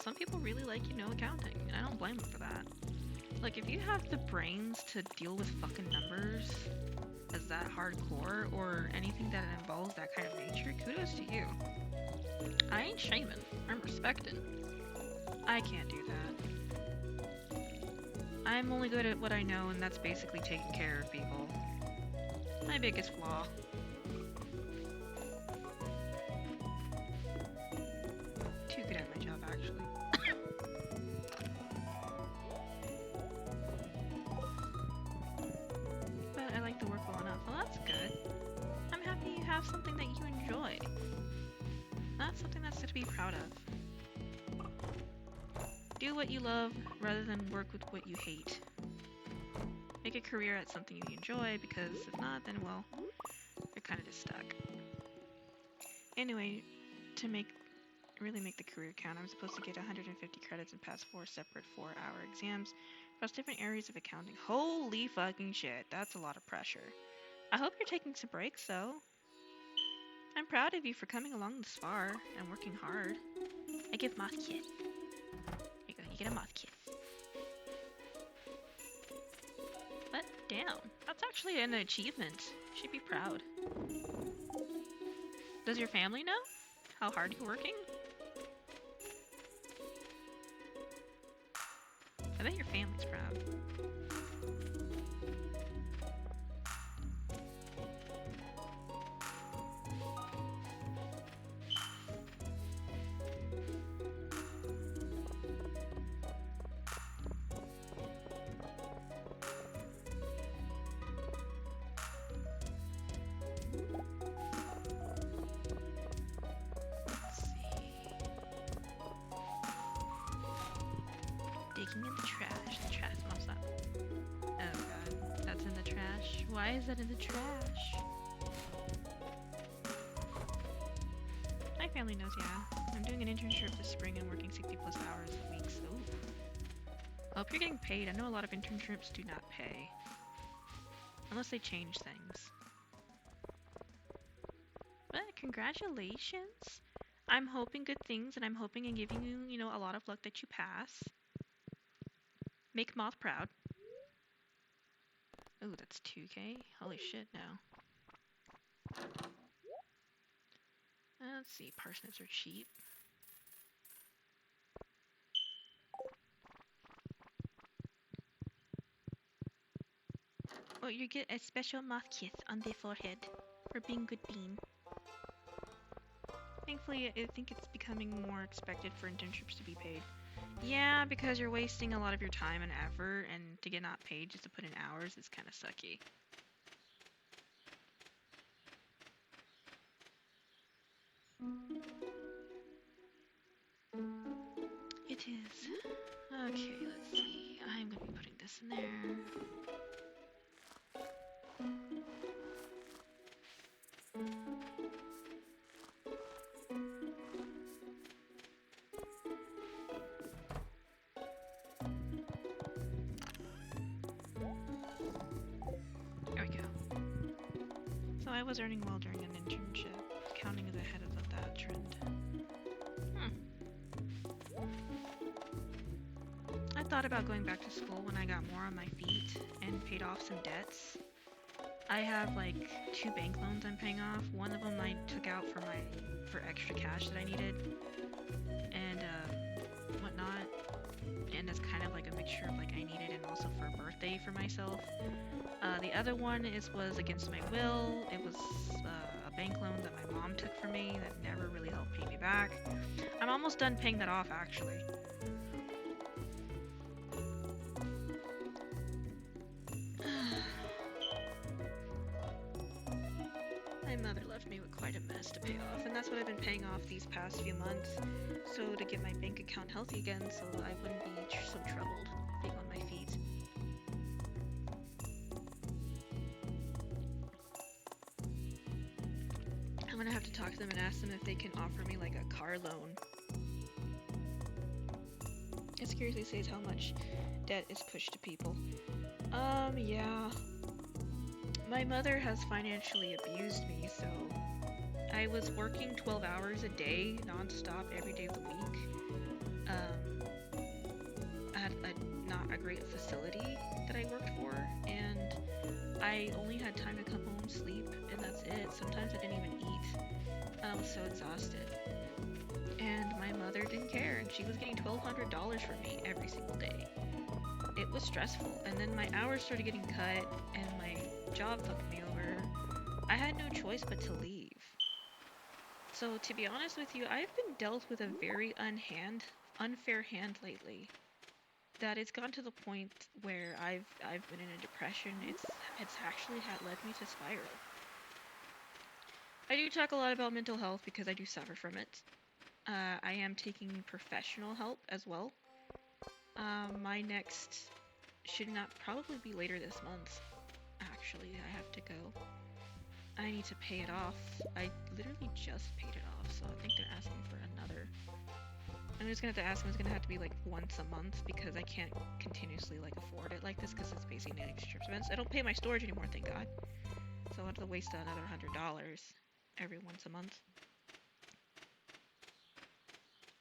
Some people really like, accounting, and I don't blame them for that. Like, if you have the brains to deal with fucking numbers as that hardcore, or anything that involves that kind of nature, kudos to you. I ain't shaming. I'm respecting. I can't do that. I'm only good at what I know, and that's basically taking care of people. My biggest flaw. Too good at my job, actually. But I like the work well enough. Well, that's good. I'm happy you have something that you enjoy. That's something that's to be proud of. Do what you love rather than work with what you hate. Make a career at something you enjoy, because if not, then, well, you're kind of just stuck. Anyway, to really make the career count, I'm supposed to get 150 credits and pass 4 separate 4-hour exams across different areas of accounting. Holy fucking shit, that's a lot of pressure. I hope you're taking some breaks, though. I'm proud of you for coming along this far and working hard. I give Moth kiss. There you go, you get a Moth kiss. But damn, that's actually an achievement. You should be proud. Does your family know how hard you're working? I bet your family's proud. Why is that in the trash? My family knows, yeah. I'm doing an internship this spring and working 60 plus hours a week, so. I hope you're getting paid. I know a lot of internships do not pay. Unless they change things. But congratulations. I'm hoping good things and I'm hoping and giving you, a lot of luck that you pass. Make Moth proud. Oh, that's 2K? Holy shit, no. Let's see, parsnips are cheap. Oh, you get a special moth kiss on the forehead for being good bean. Thankfully, I think it's becoming more expected for internships to be paid. Yeah, because you're wasting a lot of your time and effort, and to get not paid just to put in hours is kind of sucky. It is. Okay, let's see. I'm gonna be putting this in there. There we go. So I was earning well during an internship. Counting is ahead of that trend. I thought about going back to school when I got more on my feet and paid off some debts. I have like 2 bank loans I'm paying off. One of them I took out for extra cash that I needed and whatnot. And it's kind of like a mixture of like I need it and also for a birthday for myself. The other one was against my will. It was a bank loan that my mom took from me that never really helped pay me back. I'm almost done paying that off actually. My mother left me with quite a mess to pay off, and that's what I've been paying off these past few months, so to get my bank account healthy again so I wouldn't be so troubled being on my feet. I'm gonna have to talk to them and ask them if they can offer me like a car loan. It seriously says how much debt is pushed to people. Yeah. My mother has financially abused me, so I was working 12 hours a day, non-stop, every day of the week. I had not a great facility that I worked for, and I only had time to come home, sleep, and that's it. Sometimes I didn't even eat. I was so exhausted. And my mother didn't care, and she was getting $1,200 from me every single day. It was stressful, and then my hours started getting cut, and my job fucked me over. I had no choice but to leave. So to be honest with you, I've been dealt with a very unfair hand lately. That it's gone to the point where I've been in a depression. It's actually led me to spiral. I do talk a lot about mental health because I do suffer from it. I am taking professional help as well. My next should not probably be later this month. Actually, I have to go. I need to pay it off. I literally just paid it off, so I think they're asking for another. I'm just gonna have to ask them. It's gonna have to be like once a month because I can't continuously like afford it like this because it's basically an extra expense. I don't pay my storage anymore, thank God. So I'll have to waste another $100 every once a month.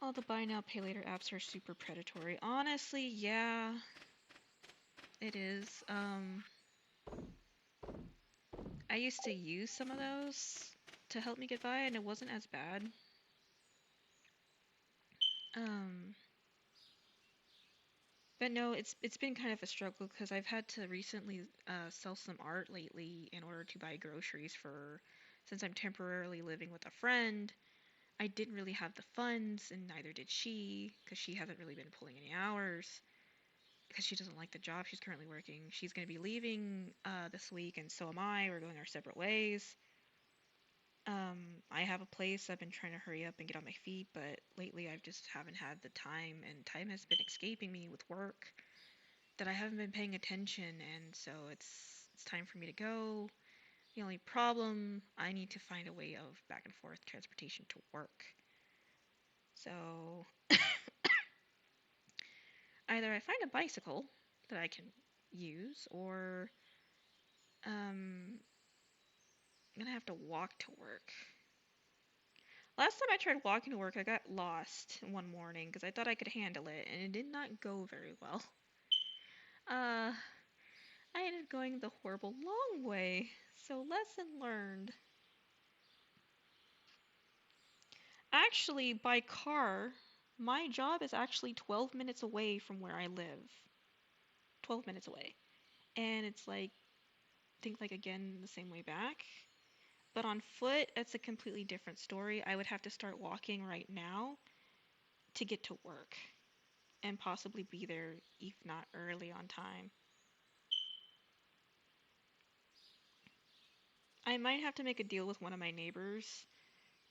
All the buy now, pay later apps are super predatory. Honestly, yeah, it is. I used to use some of those to help me get by, and it wasn't as bad. But no, it's been kind of a struggle because I've had to recently sell some art lately in order to buy groceries since I'm temporarily living with a friend. I didn't really have the funds, and neither did she, because she hasn't really been pulling any hours, because she doesn't like the job she's currently working. She's going to be leaving this week, and so am I. We're going our separate ways. I have a place. I've been trying to hurry up and get on my feet, but lately I just haven't had the time, and time has been escaping me with work that I haven't been paying attention, and so it's It's time for me to go. The only problem, I need to find a way of back and forth transportation to work. So either I find a bicycle that I can use, or I'm gonna have to walk to work. Last time I tried walking to work, I got lost one morning because I thought I could handle it, and it did not go very well. Uh, I ended up going the horrible long way, so lesson learned. Actually, by car, my job is actually 12 minutes away from where I live. 12 minutes away. And it's like, think like again the same way back. But on foot, it's a completely different story. I would have to start walking right now to get to work and possibly be there, if not early on time. I might have to make a deal with one of my neighbors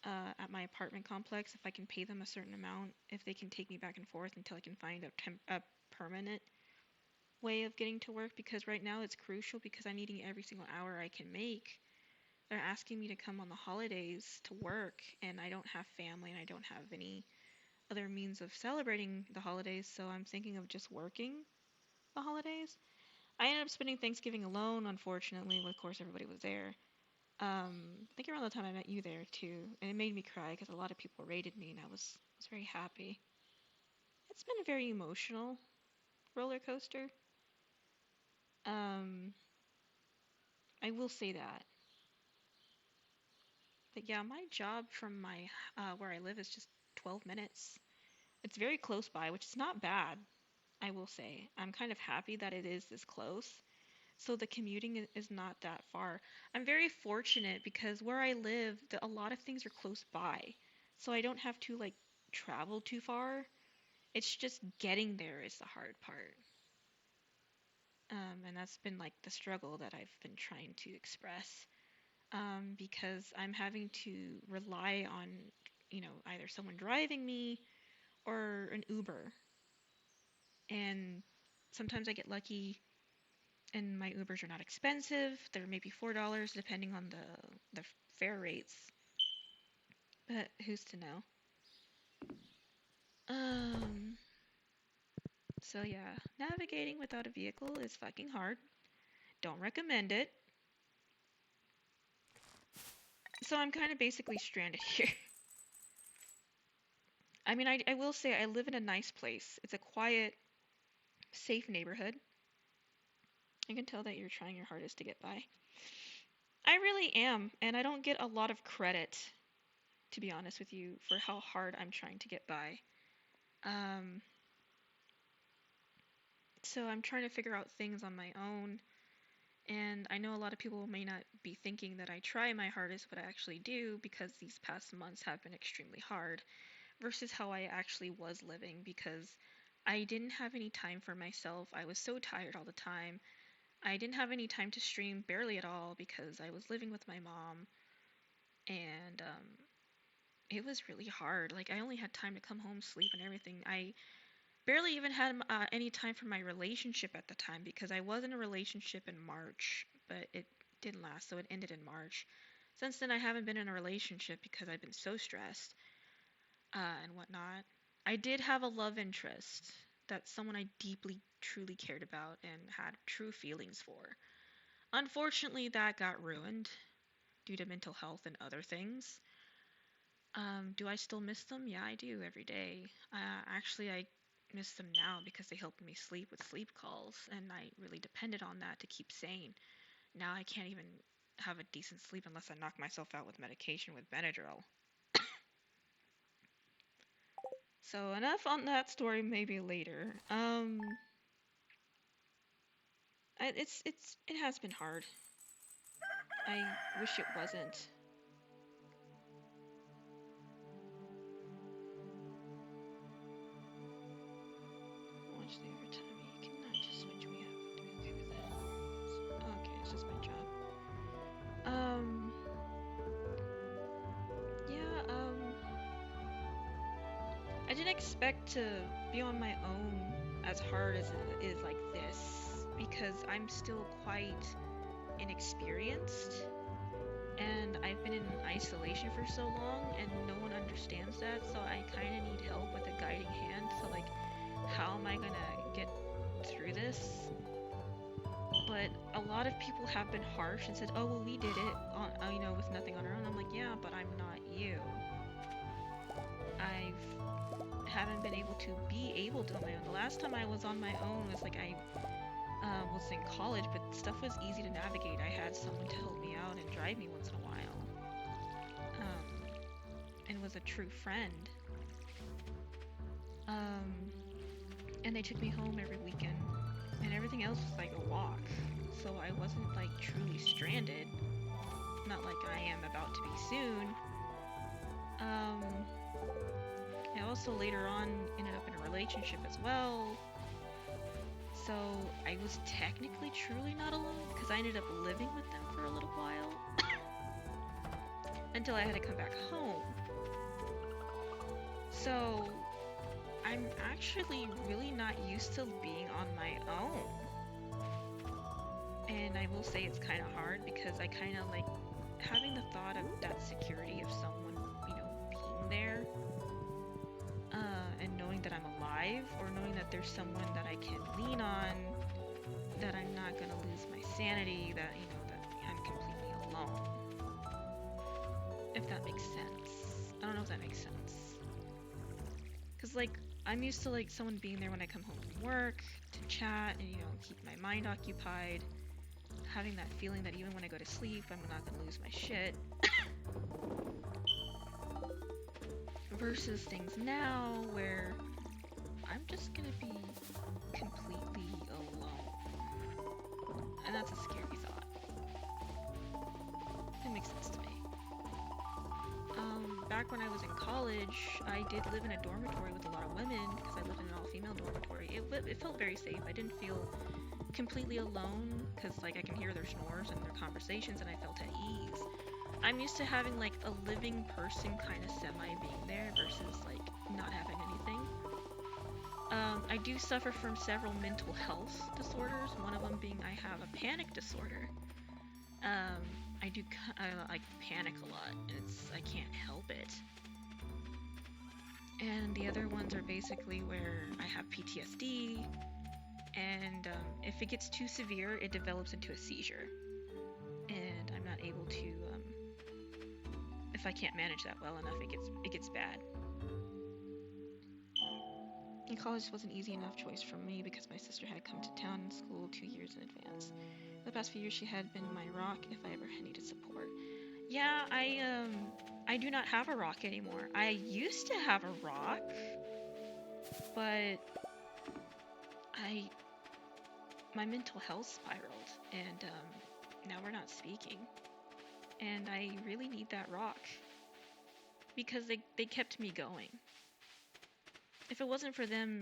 at my apartment complex if I can pay them a certain amount, if they can take me back and forth until I can find a permanent way of getting to work, because right now it's crucial because I'm needing every single hour I can make. They're asking me to come on the holidays to work, and I don't have family and I don't have any other means of celebrating the holidays, so I'm thinking of just working the holidays. I ended up spending Thanksgiving alone, unfortunately. Of course, everybody was there. I think around the time I met you there too, and it made me cry because a lot of people rated me, and I was very happy. It's been a very emotional roller coaster. Um, I will say that. But yeah, my job from my where I live is just 12 minutes. It's very close by, which is not bad, I will say. I'm kind of happy that it is this close. So the commuting is not that far. I'm very fortunate because where I live, a lot of things are close by. So I don't have to like travel too far. It's just getting there is the hard part. And that's been like the struggle that I've been trying to express. Because I'm having to rely on, either someone driving me or an Uber. And sometimes I get lucky and my Ubers are not expensive. They're maybe $4 depending on the fare rates. But who's to know? Um so yeah, navigating without a vehicle is fucking hard. Don't recommend it. So I'm kind of basically stranded here. I mean, I will say I live in a nice place. It's a quiet, safe neighborhood. I can tell that you're trying your hardest to get by. I really am, and I don't get a lot of credit, to be honest with you, for how hard I'm trying to get by. Um, so I'm trying to figure out things on my own, and I know a lot of people may not be thinking that I try my hardest, but I actually do because these past months have been extremely hard versus how I actually was living because I didn't have any time for myself. I was so tired all the time. I didn't have any time to stream, barely at all, because I was living with my mom, and it was really hard. Like, I only had time to come home, sleep, and everything. I barely even had any time for my relationship at the time because I was in a relationship in March, but it didn't last, so it ended in March. Since then, I haven't been in a relationship because I've been so stressed and whatnot. I did have a love interest that someone I deeply, truly cared about and had true feelings for. Unfortunately, that got ruined due to mental health and other things. Do I still miss them? Yeah, I do every day. Actually, I miss them now because they helped me sleep with sleep calls, and I really depended on that to keep sane. Now I can't even have a decent sleep unless I knock myself out with medication with Benadryl. So enough on that story, maybe later. It has been hard. I wish it wasn't. Watch the overtime. You cannot just switch me up. Do you okay with that? Okay, it's just my job. Um, yeah, I didn't expect to be on my own as hard as it is like this because I'm still quite inexperienced, and I've been in isolation for so long, and no one understands that, so I kind of need help with a guiding hand. So like, how am I gonna get through this? But a lot of people have been harsh and said, oh well, we did it on with nothing on our own. I'm like, yeah, but I'm not you. I haven't been able to do on my own. The last time I was on my own was like I was in college, but stuff was easy to navigate. I had someone to help me out and drive me once in a while, and was a true friend. And they took me home every weekend, and everything else was like a walk. So I wasn't like truly stranded. Not like I am about to be soon. I also later on ended up in a relationship as well. So I was technically truly not alone because I ended up living with them for a little while until I had to come back home. So I'm actually really not used to being on my own. And I will say it's kind of hard because I kind of like having the thought of that security of someone, being there, and knowing that I'm alive, or knowing that there's someone that I can lean on, that I'm not gonna lose my sanity, that, that I'm completely alone. If that makes sense. I don't know if that makes sense. Cause like, I'm used to like someone being there when I come home from work, to chat and, keep my mind occupied. Having that feeling that even when I go to sleep, I'm not gonna lose my shit. Versus things now where I'm just gonna be completely alone. And that's a scary thought. It makes sense to me. Back when I was in college, I did live in a dormitory with a lot of women because I lived in an all-female dormitory. It felt very safe. I didn't feel completely alone because like I can hear their snores and their conversations, and I felt at ease. I'm used to having like a living person kind of semi being there versus like not having anything. I do suffer from several mental health disorders, one of them being I have a panic disorder. I panic a lot, and I can't help it. And the other ones are basically where I have PTSD, and if it gets too severe, it develops into a seizure. And I'm not able to, if I can't manage that well enough, it gets bad. And college wasn't easy enough choice for me because my sister had come to town and school 2 years in advance. The past few years she had been my rock if I ever needed support. Yeah, I do not have a rock anymore. I used to have a rock, but my mental health spiraled, and now we're not speaking. And I really need that rock because they kept me going. If it wasn't for them,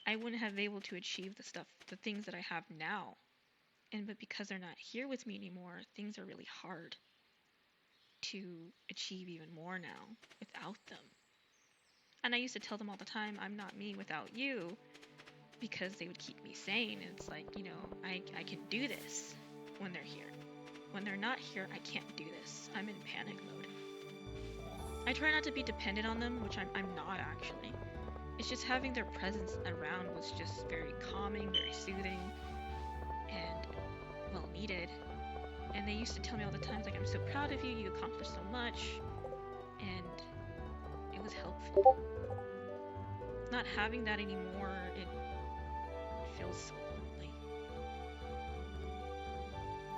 I wouldn't have been able to achieve the things that I have now. But because they're not here with me anymore, things are really hard to achieve even more now without them. And I used to tell them all the time, I'm not me without you, because they would keep me sane. And it's like, I can do this when they're here. When they're not here, I can't do this. I'm in panic mode. I try not to be dependent on them, which I'm not actually. It's just having their presence around was just very calming, very soothing, and well needed. And they used to tell me all the time, like, I'm so proud of you, you accomplished so much, and it was helpful. Not having that anymore, it feels so lonely.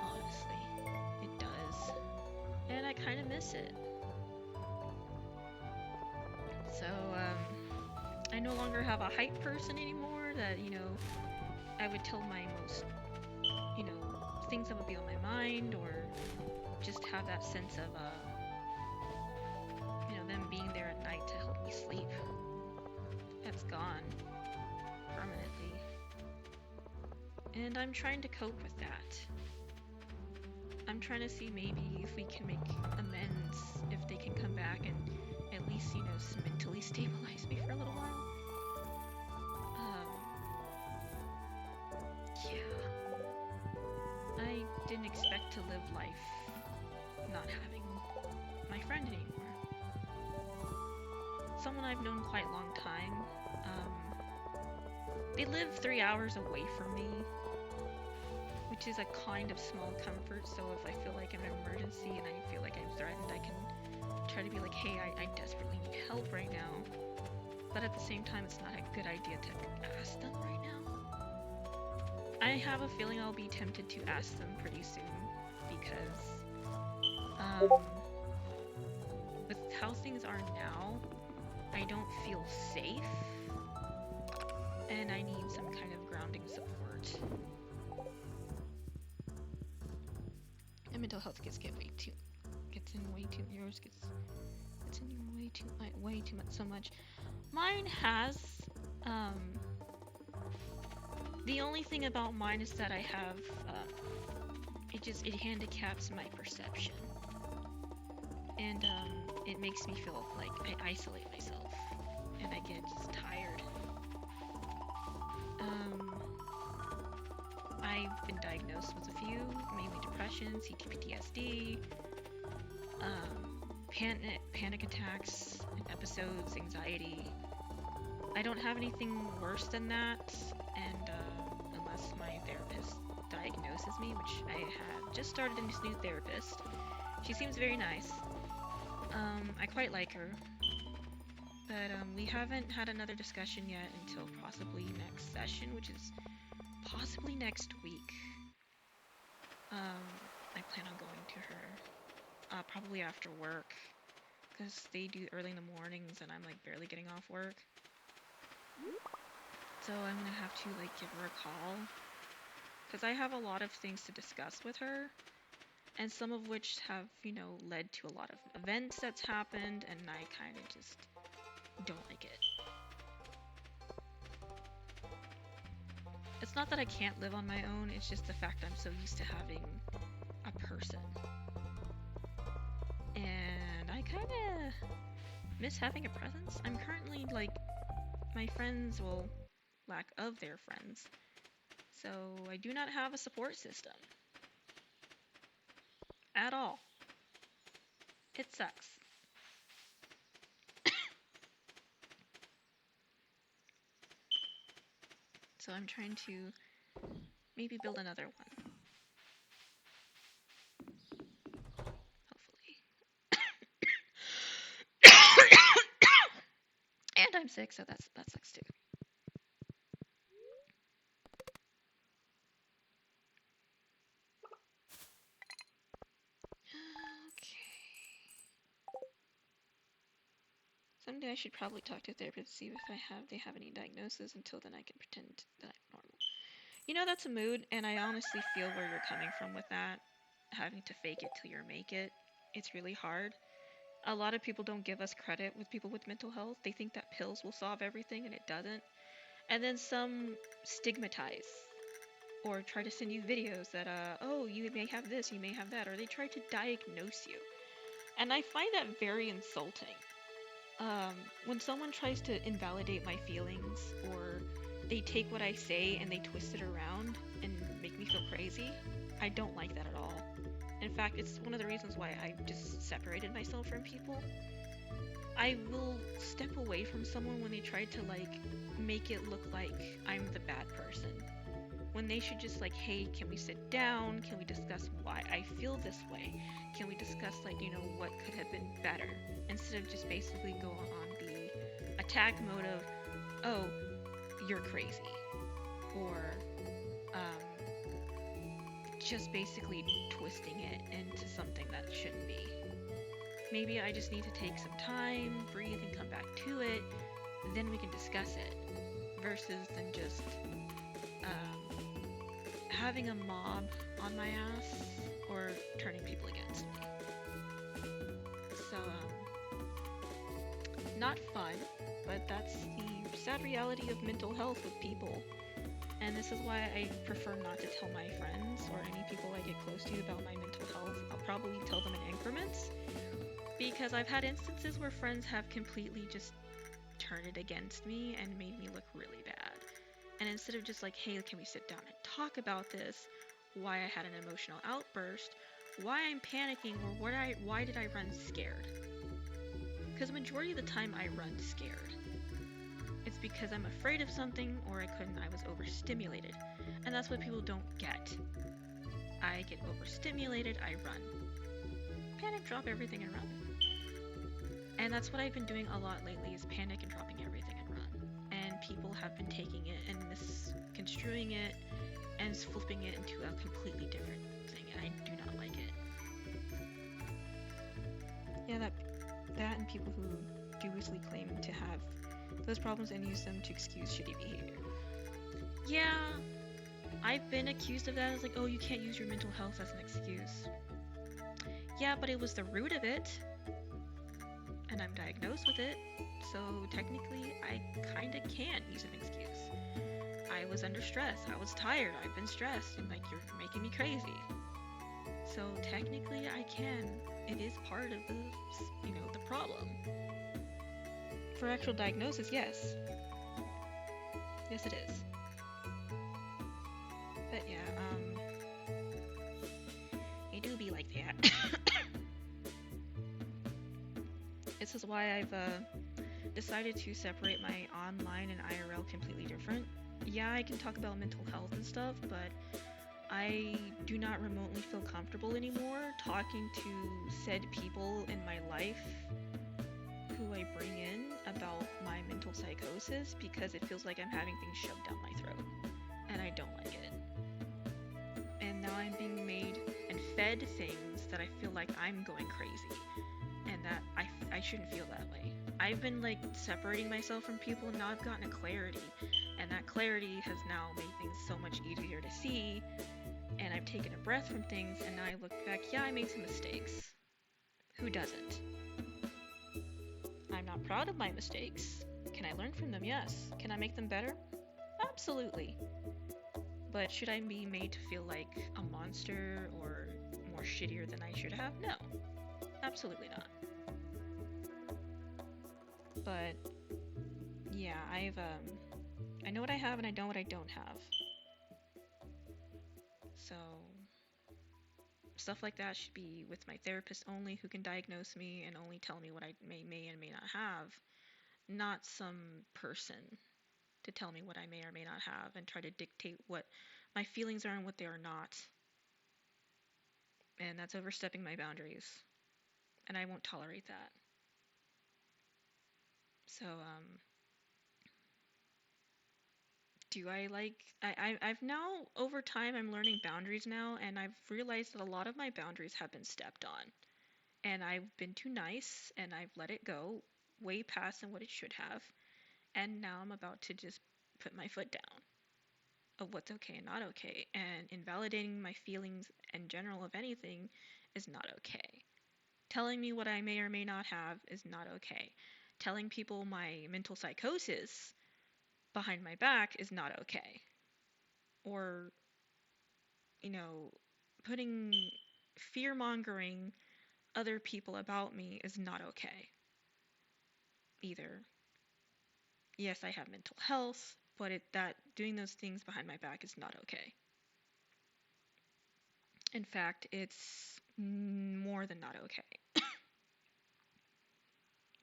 Honestly, it does. And I kind of miss it. So, I no longer have a hype person anymore that, I would tell my most, things that would be on my mind, or just have that sense of, them being there at night to help me sleep. That's gone permanently. And I'm trying to cope with that. I'm trying to see maybe if we can make amends, if they can come back and at least, mentally stabilize me for a little while. Yeah. I didn't expect to live life not having my friend anymore. Someone I've known quite a long time. They live 3 hours away from me, which is a kind of small comfort. So if I feel like I'm in an emergency and I feel like I'm threatened, I can try to be like, hey, I desperately need help right now. But at the same time, it's not a good idea to ask them right now. I have a feeling I'll be tempted to ask them pretty soon because with how things are now, I don't feel safe and I need some kind of grounding support. And mental health gets in way too much so much. Mine has the only thing about mine is that I have it handicaps my perception. And it makes me feel like I isolate myself and I get just tired. I've been diagnosed with a few, mainly depression, CPTSD, panic attacks, episodes, anxiety. I don't have anything worse than that, and unless my therapist diagnoses me, which I have just started a new therapist. She seems very nice. I quite like her, but we haven't had another discussion yet until possibly next session, which is possibly next week. I plan on going to her, probably after work, because they do early in the mornings and I'm like barely getting off work. So I'm gonna have to like give her a call, because I have a lot of things to discuss with her, and some of which have, led to a lot of events that's happened, and I kind of just don't like it. It's not that I can't live on my own, it's just the fact I'm so used to having a person. And I kind of miss having a presence. I'm currently, my friends will lack of their friends. So I do not have a support system. At all. It sucks. So I'm trying to maybe build another one. Hopefully. And I'm sick, so that sucks too. Someday I should probably talk to a therapist to see if they have any diagnosis. Until then I can pretend that I'm normal. That's a mood, and I honestly feel where you're coming from with that. Having to fake it till you make it. It's really hard. A lot of people don't give us credit with people with mental health. They think that pills will solve everything, and it doesn't. And then some stigmatize or try to send you videos that, oh, you may have this, you may have that, or they try to diagnose you. And I find that very insulting. When someone tries to invalidate my feelings, or they take what I say and they twist it around and make me feel crazy, I don't like that at all. In fact, it's one of the reasons why I just separated myself from people. I will step away from someone when they try to, make it look like I'm the bad person. When they should just hey, can we sit down? Can we discuss why I feel this way? Can we discuss, what could have been better? Instead of just basically going on the attack mode of, oh, you're crazy. Or, just basically twisting it into something that shouldn't be. Maybe I just need to take some time, breathe, and come back to it. Then we can discuss it. Versus than just having a mob on my ass or turning people against me. So, not fun, but that's the sad reality of mental health with people. And this is why I prefer not to tell my friends or any people I get close to about my mental health. I'll probably tell them in increments, because I've had instances where friends have completely just turned it against me and made me look really bad. And instead of just hey, can we sit down and talk about this? why I had an emotional outburst, why I'm panicking, or why did I run scared. Because the majority of the time I run scared. It's because I'm afraid of something or I was overstimulated. And that's what people don't get. I get overstimulated, I run. Panic, drop everything and run. And that's what I've been doing a lot lately is panic and dropping everything and run. And people have been taking it and misconstruing it and flipping it into a completely different thing, and I do not like it. Yeah, that and people who dubiously claim to have those problems and use them to excuse shitty behavior. Yeah, I've been accused of that. It's like, oh, you can't use your mental health as an excuse. Yeah, but it was the root of it, and I'm diagnosed with it, so technically I kinda can use an excuse. I was under stress, I was tired, I've been stressed, and like, you're making me crazy. So technically I can. It is part of the problem. For actual diagnosis, yes. Yes, it is. But yeah, it do be like that. This is why I've decided to separate my online and IRL completely different. Yeah, I can talk about mental health and stuff, but I do not remotely feel comfortable anymore talking to said people in my life who I bring in about my mental psychosis because it feels like I'm having things shoved down my throat, and I don't like it. And now I'm being made and fed things that I feel like I'm going crazy, and that I shouldn't feel that way. I've been like separating myself from people, and now I've gotten a clarity, and that clarity has now made things so much easier to see, and I've taken a breath from things, and now I look back, yeah, I made some mistakes. Who doesn't? I'm not proud of my mistakes. Can I learn from them? Yes. Can I make them better? Absolutely. But should I be made to feel like a monster or more shittier than I should have? No. Absolutely not. But yeah, I know what I have and I know what I don't have. So stuff like that should be with my therapist only, who can diagnose me and only tell me what I may and may not have, not some person to tell me what I may or may not have and try to dictate what my feelings are and what they are not. And that's overstepping my boundaries. And I won't tolerate that. So, do I like... I've now, over time, I'm learning boundaries now, and I've realized that a lot of my boundaries have been stepped on. And I've been too nice, and I've let it go way past than what it should have. And now I'm about to just put my foot down of what's okay and not okay. And invalidating my feelings in general of anything is not okay. Telling me what I may or may not have is not okay. Telling people my mental psychosis behind my back is not okay. Or, putting fear-mongering other people about me is not okay either. Yes, I have mental health, but doing those things behind my back is not okay. In fact, it's more than not okay.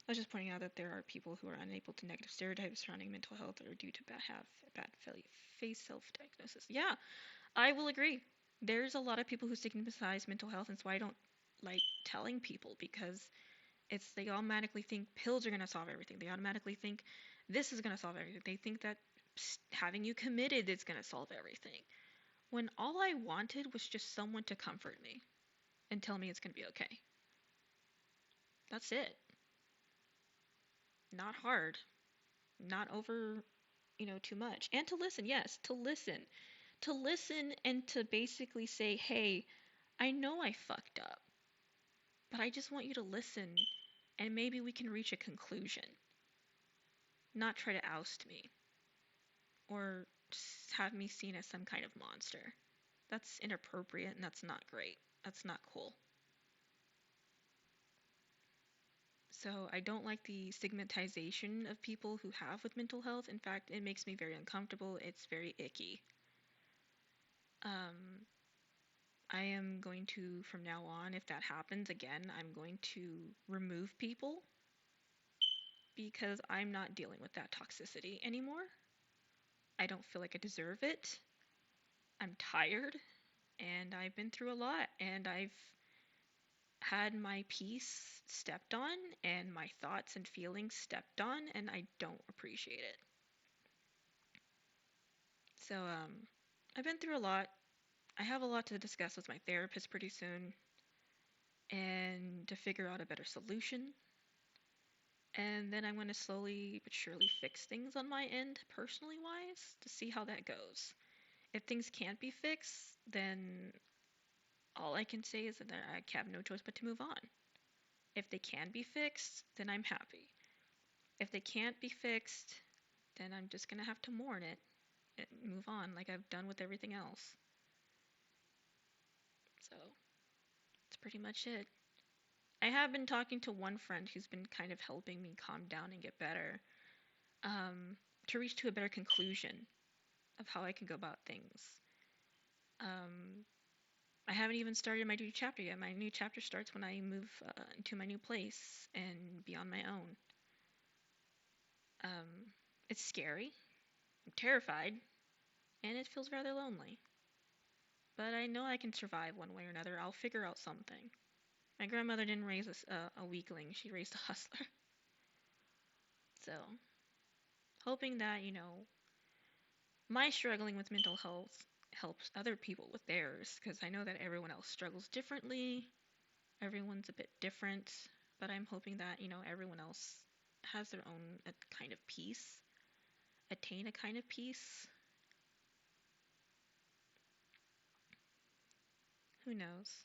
I was just pointing out that there are people who are unable to negative stereotypes surrounding mental health or due to have bad face self-diagnosis. Yeah, I will agree. There's a lot of people who stigmatize mental health, and so I don't like telling people because they automatically think pills are going to solve everything. They automatically think this is going to solve everything. They think that having you committed is going to solve everything. When all I wanted was just someone to comfort me and tell me it's going to be okay. That's it. Not hard. Not over, too much. And to listen, yes, to listen. To listen and to basically say, hey, I know I fucked up, but I just want you to listen and maybe we can reach a conclusion. Not try to oust me or have me seen as some kind of monster. That's inappropriate and that's not great. That's not cool. So I don't like the stigmatization of people who have with mental health. In fact, it makes me very uncomfortable. It's very icky. I am going to, from now on, if that happens again, I'm going to remove people because I'm not dealing with that toxicity anymore. I don't feel like I deserve it. I'm tired and I've been through a lot and I've had my peace stepped on and my thoughts and feelings stepped on and I don't appreciate it. So, I've been through a lot. I have a lot to discuss with my therapist pretty soon and to figure out a better solution. And then I'm going to slowly but surely fix things on my end, personally wise, to see how that goes. If things can't be fixed, then all I can say is that I have no choice but to move on. If they can be fixed, then I'm happy. If they can't be fixed, then I'm just going to have to mourn it and move on like I've done with everything else. So, that's pretty much it. I have been talking to one friend who's been kind of helping me calm down and get better, to reach to a better conclusion of how I can go about things. I haven't even started my new chapter yet. My new chapter starts when I move into my new place and be on my own. It's scary. I'm terrified, and it feels rather lonely. But I know I can survive one way or another. I'll figure out something. My grandmother didn't raise a weakling. She raised a hustler. So, hoping that, my struggling with mental health helps other people with theirs, because I know that everyone else struggles differently. Everyone's a bit different, but I'm hoping that, everyone else has their own kind of peace, attain a kind of peace. Who knows?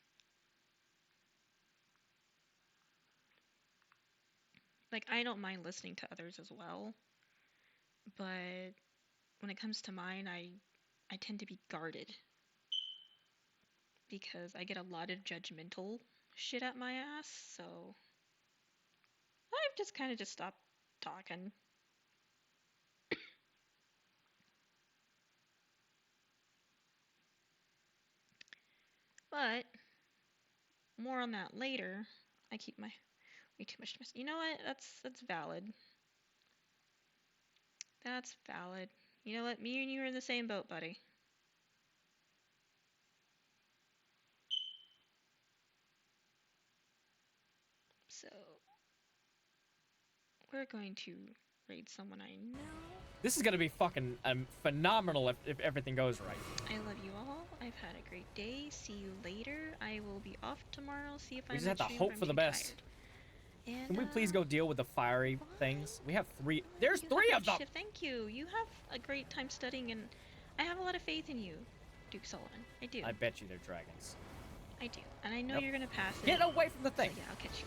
Like, I don't mind listening to others as well, but when it comes to mine, I tend to be guarded because I get a lot of judgmental shit at my ass, so I've just kind of just stopped talking. But more on that later. I keep my way too much to myself. You know what? That's valid. That's valid. You know what? Me and you are in the same boat, buddy. So we're going to raid someone I know. This is gonna be fucking phenomenal if everything goes right. I love you all. I've had a great day. See you later. I will be off tomorrow. See if We I'm just have to hope for the best. And, can we please go deal with the fiery things? We have 3. There's you 3 of them! Shit. Thank you. You have a great time studying, and I have a lot of faith in you, Duke Sullivan. I do. I bet you they're dragons. I do. And I know you're gonna pass it. Get away from the thing! So yeah, I'll catch you.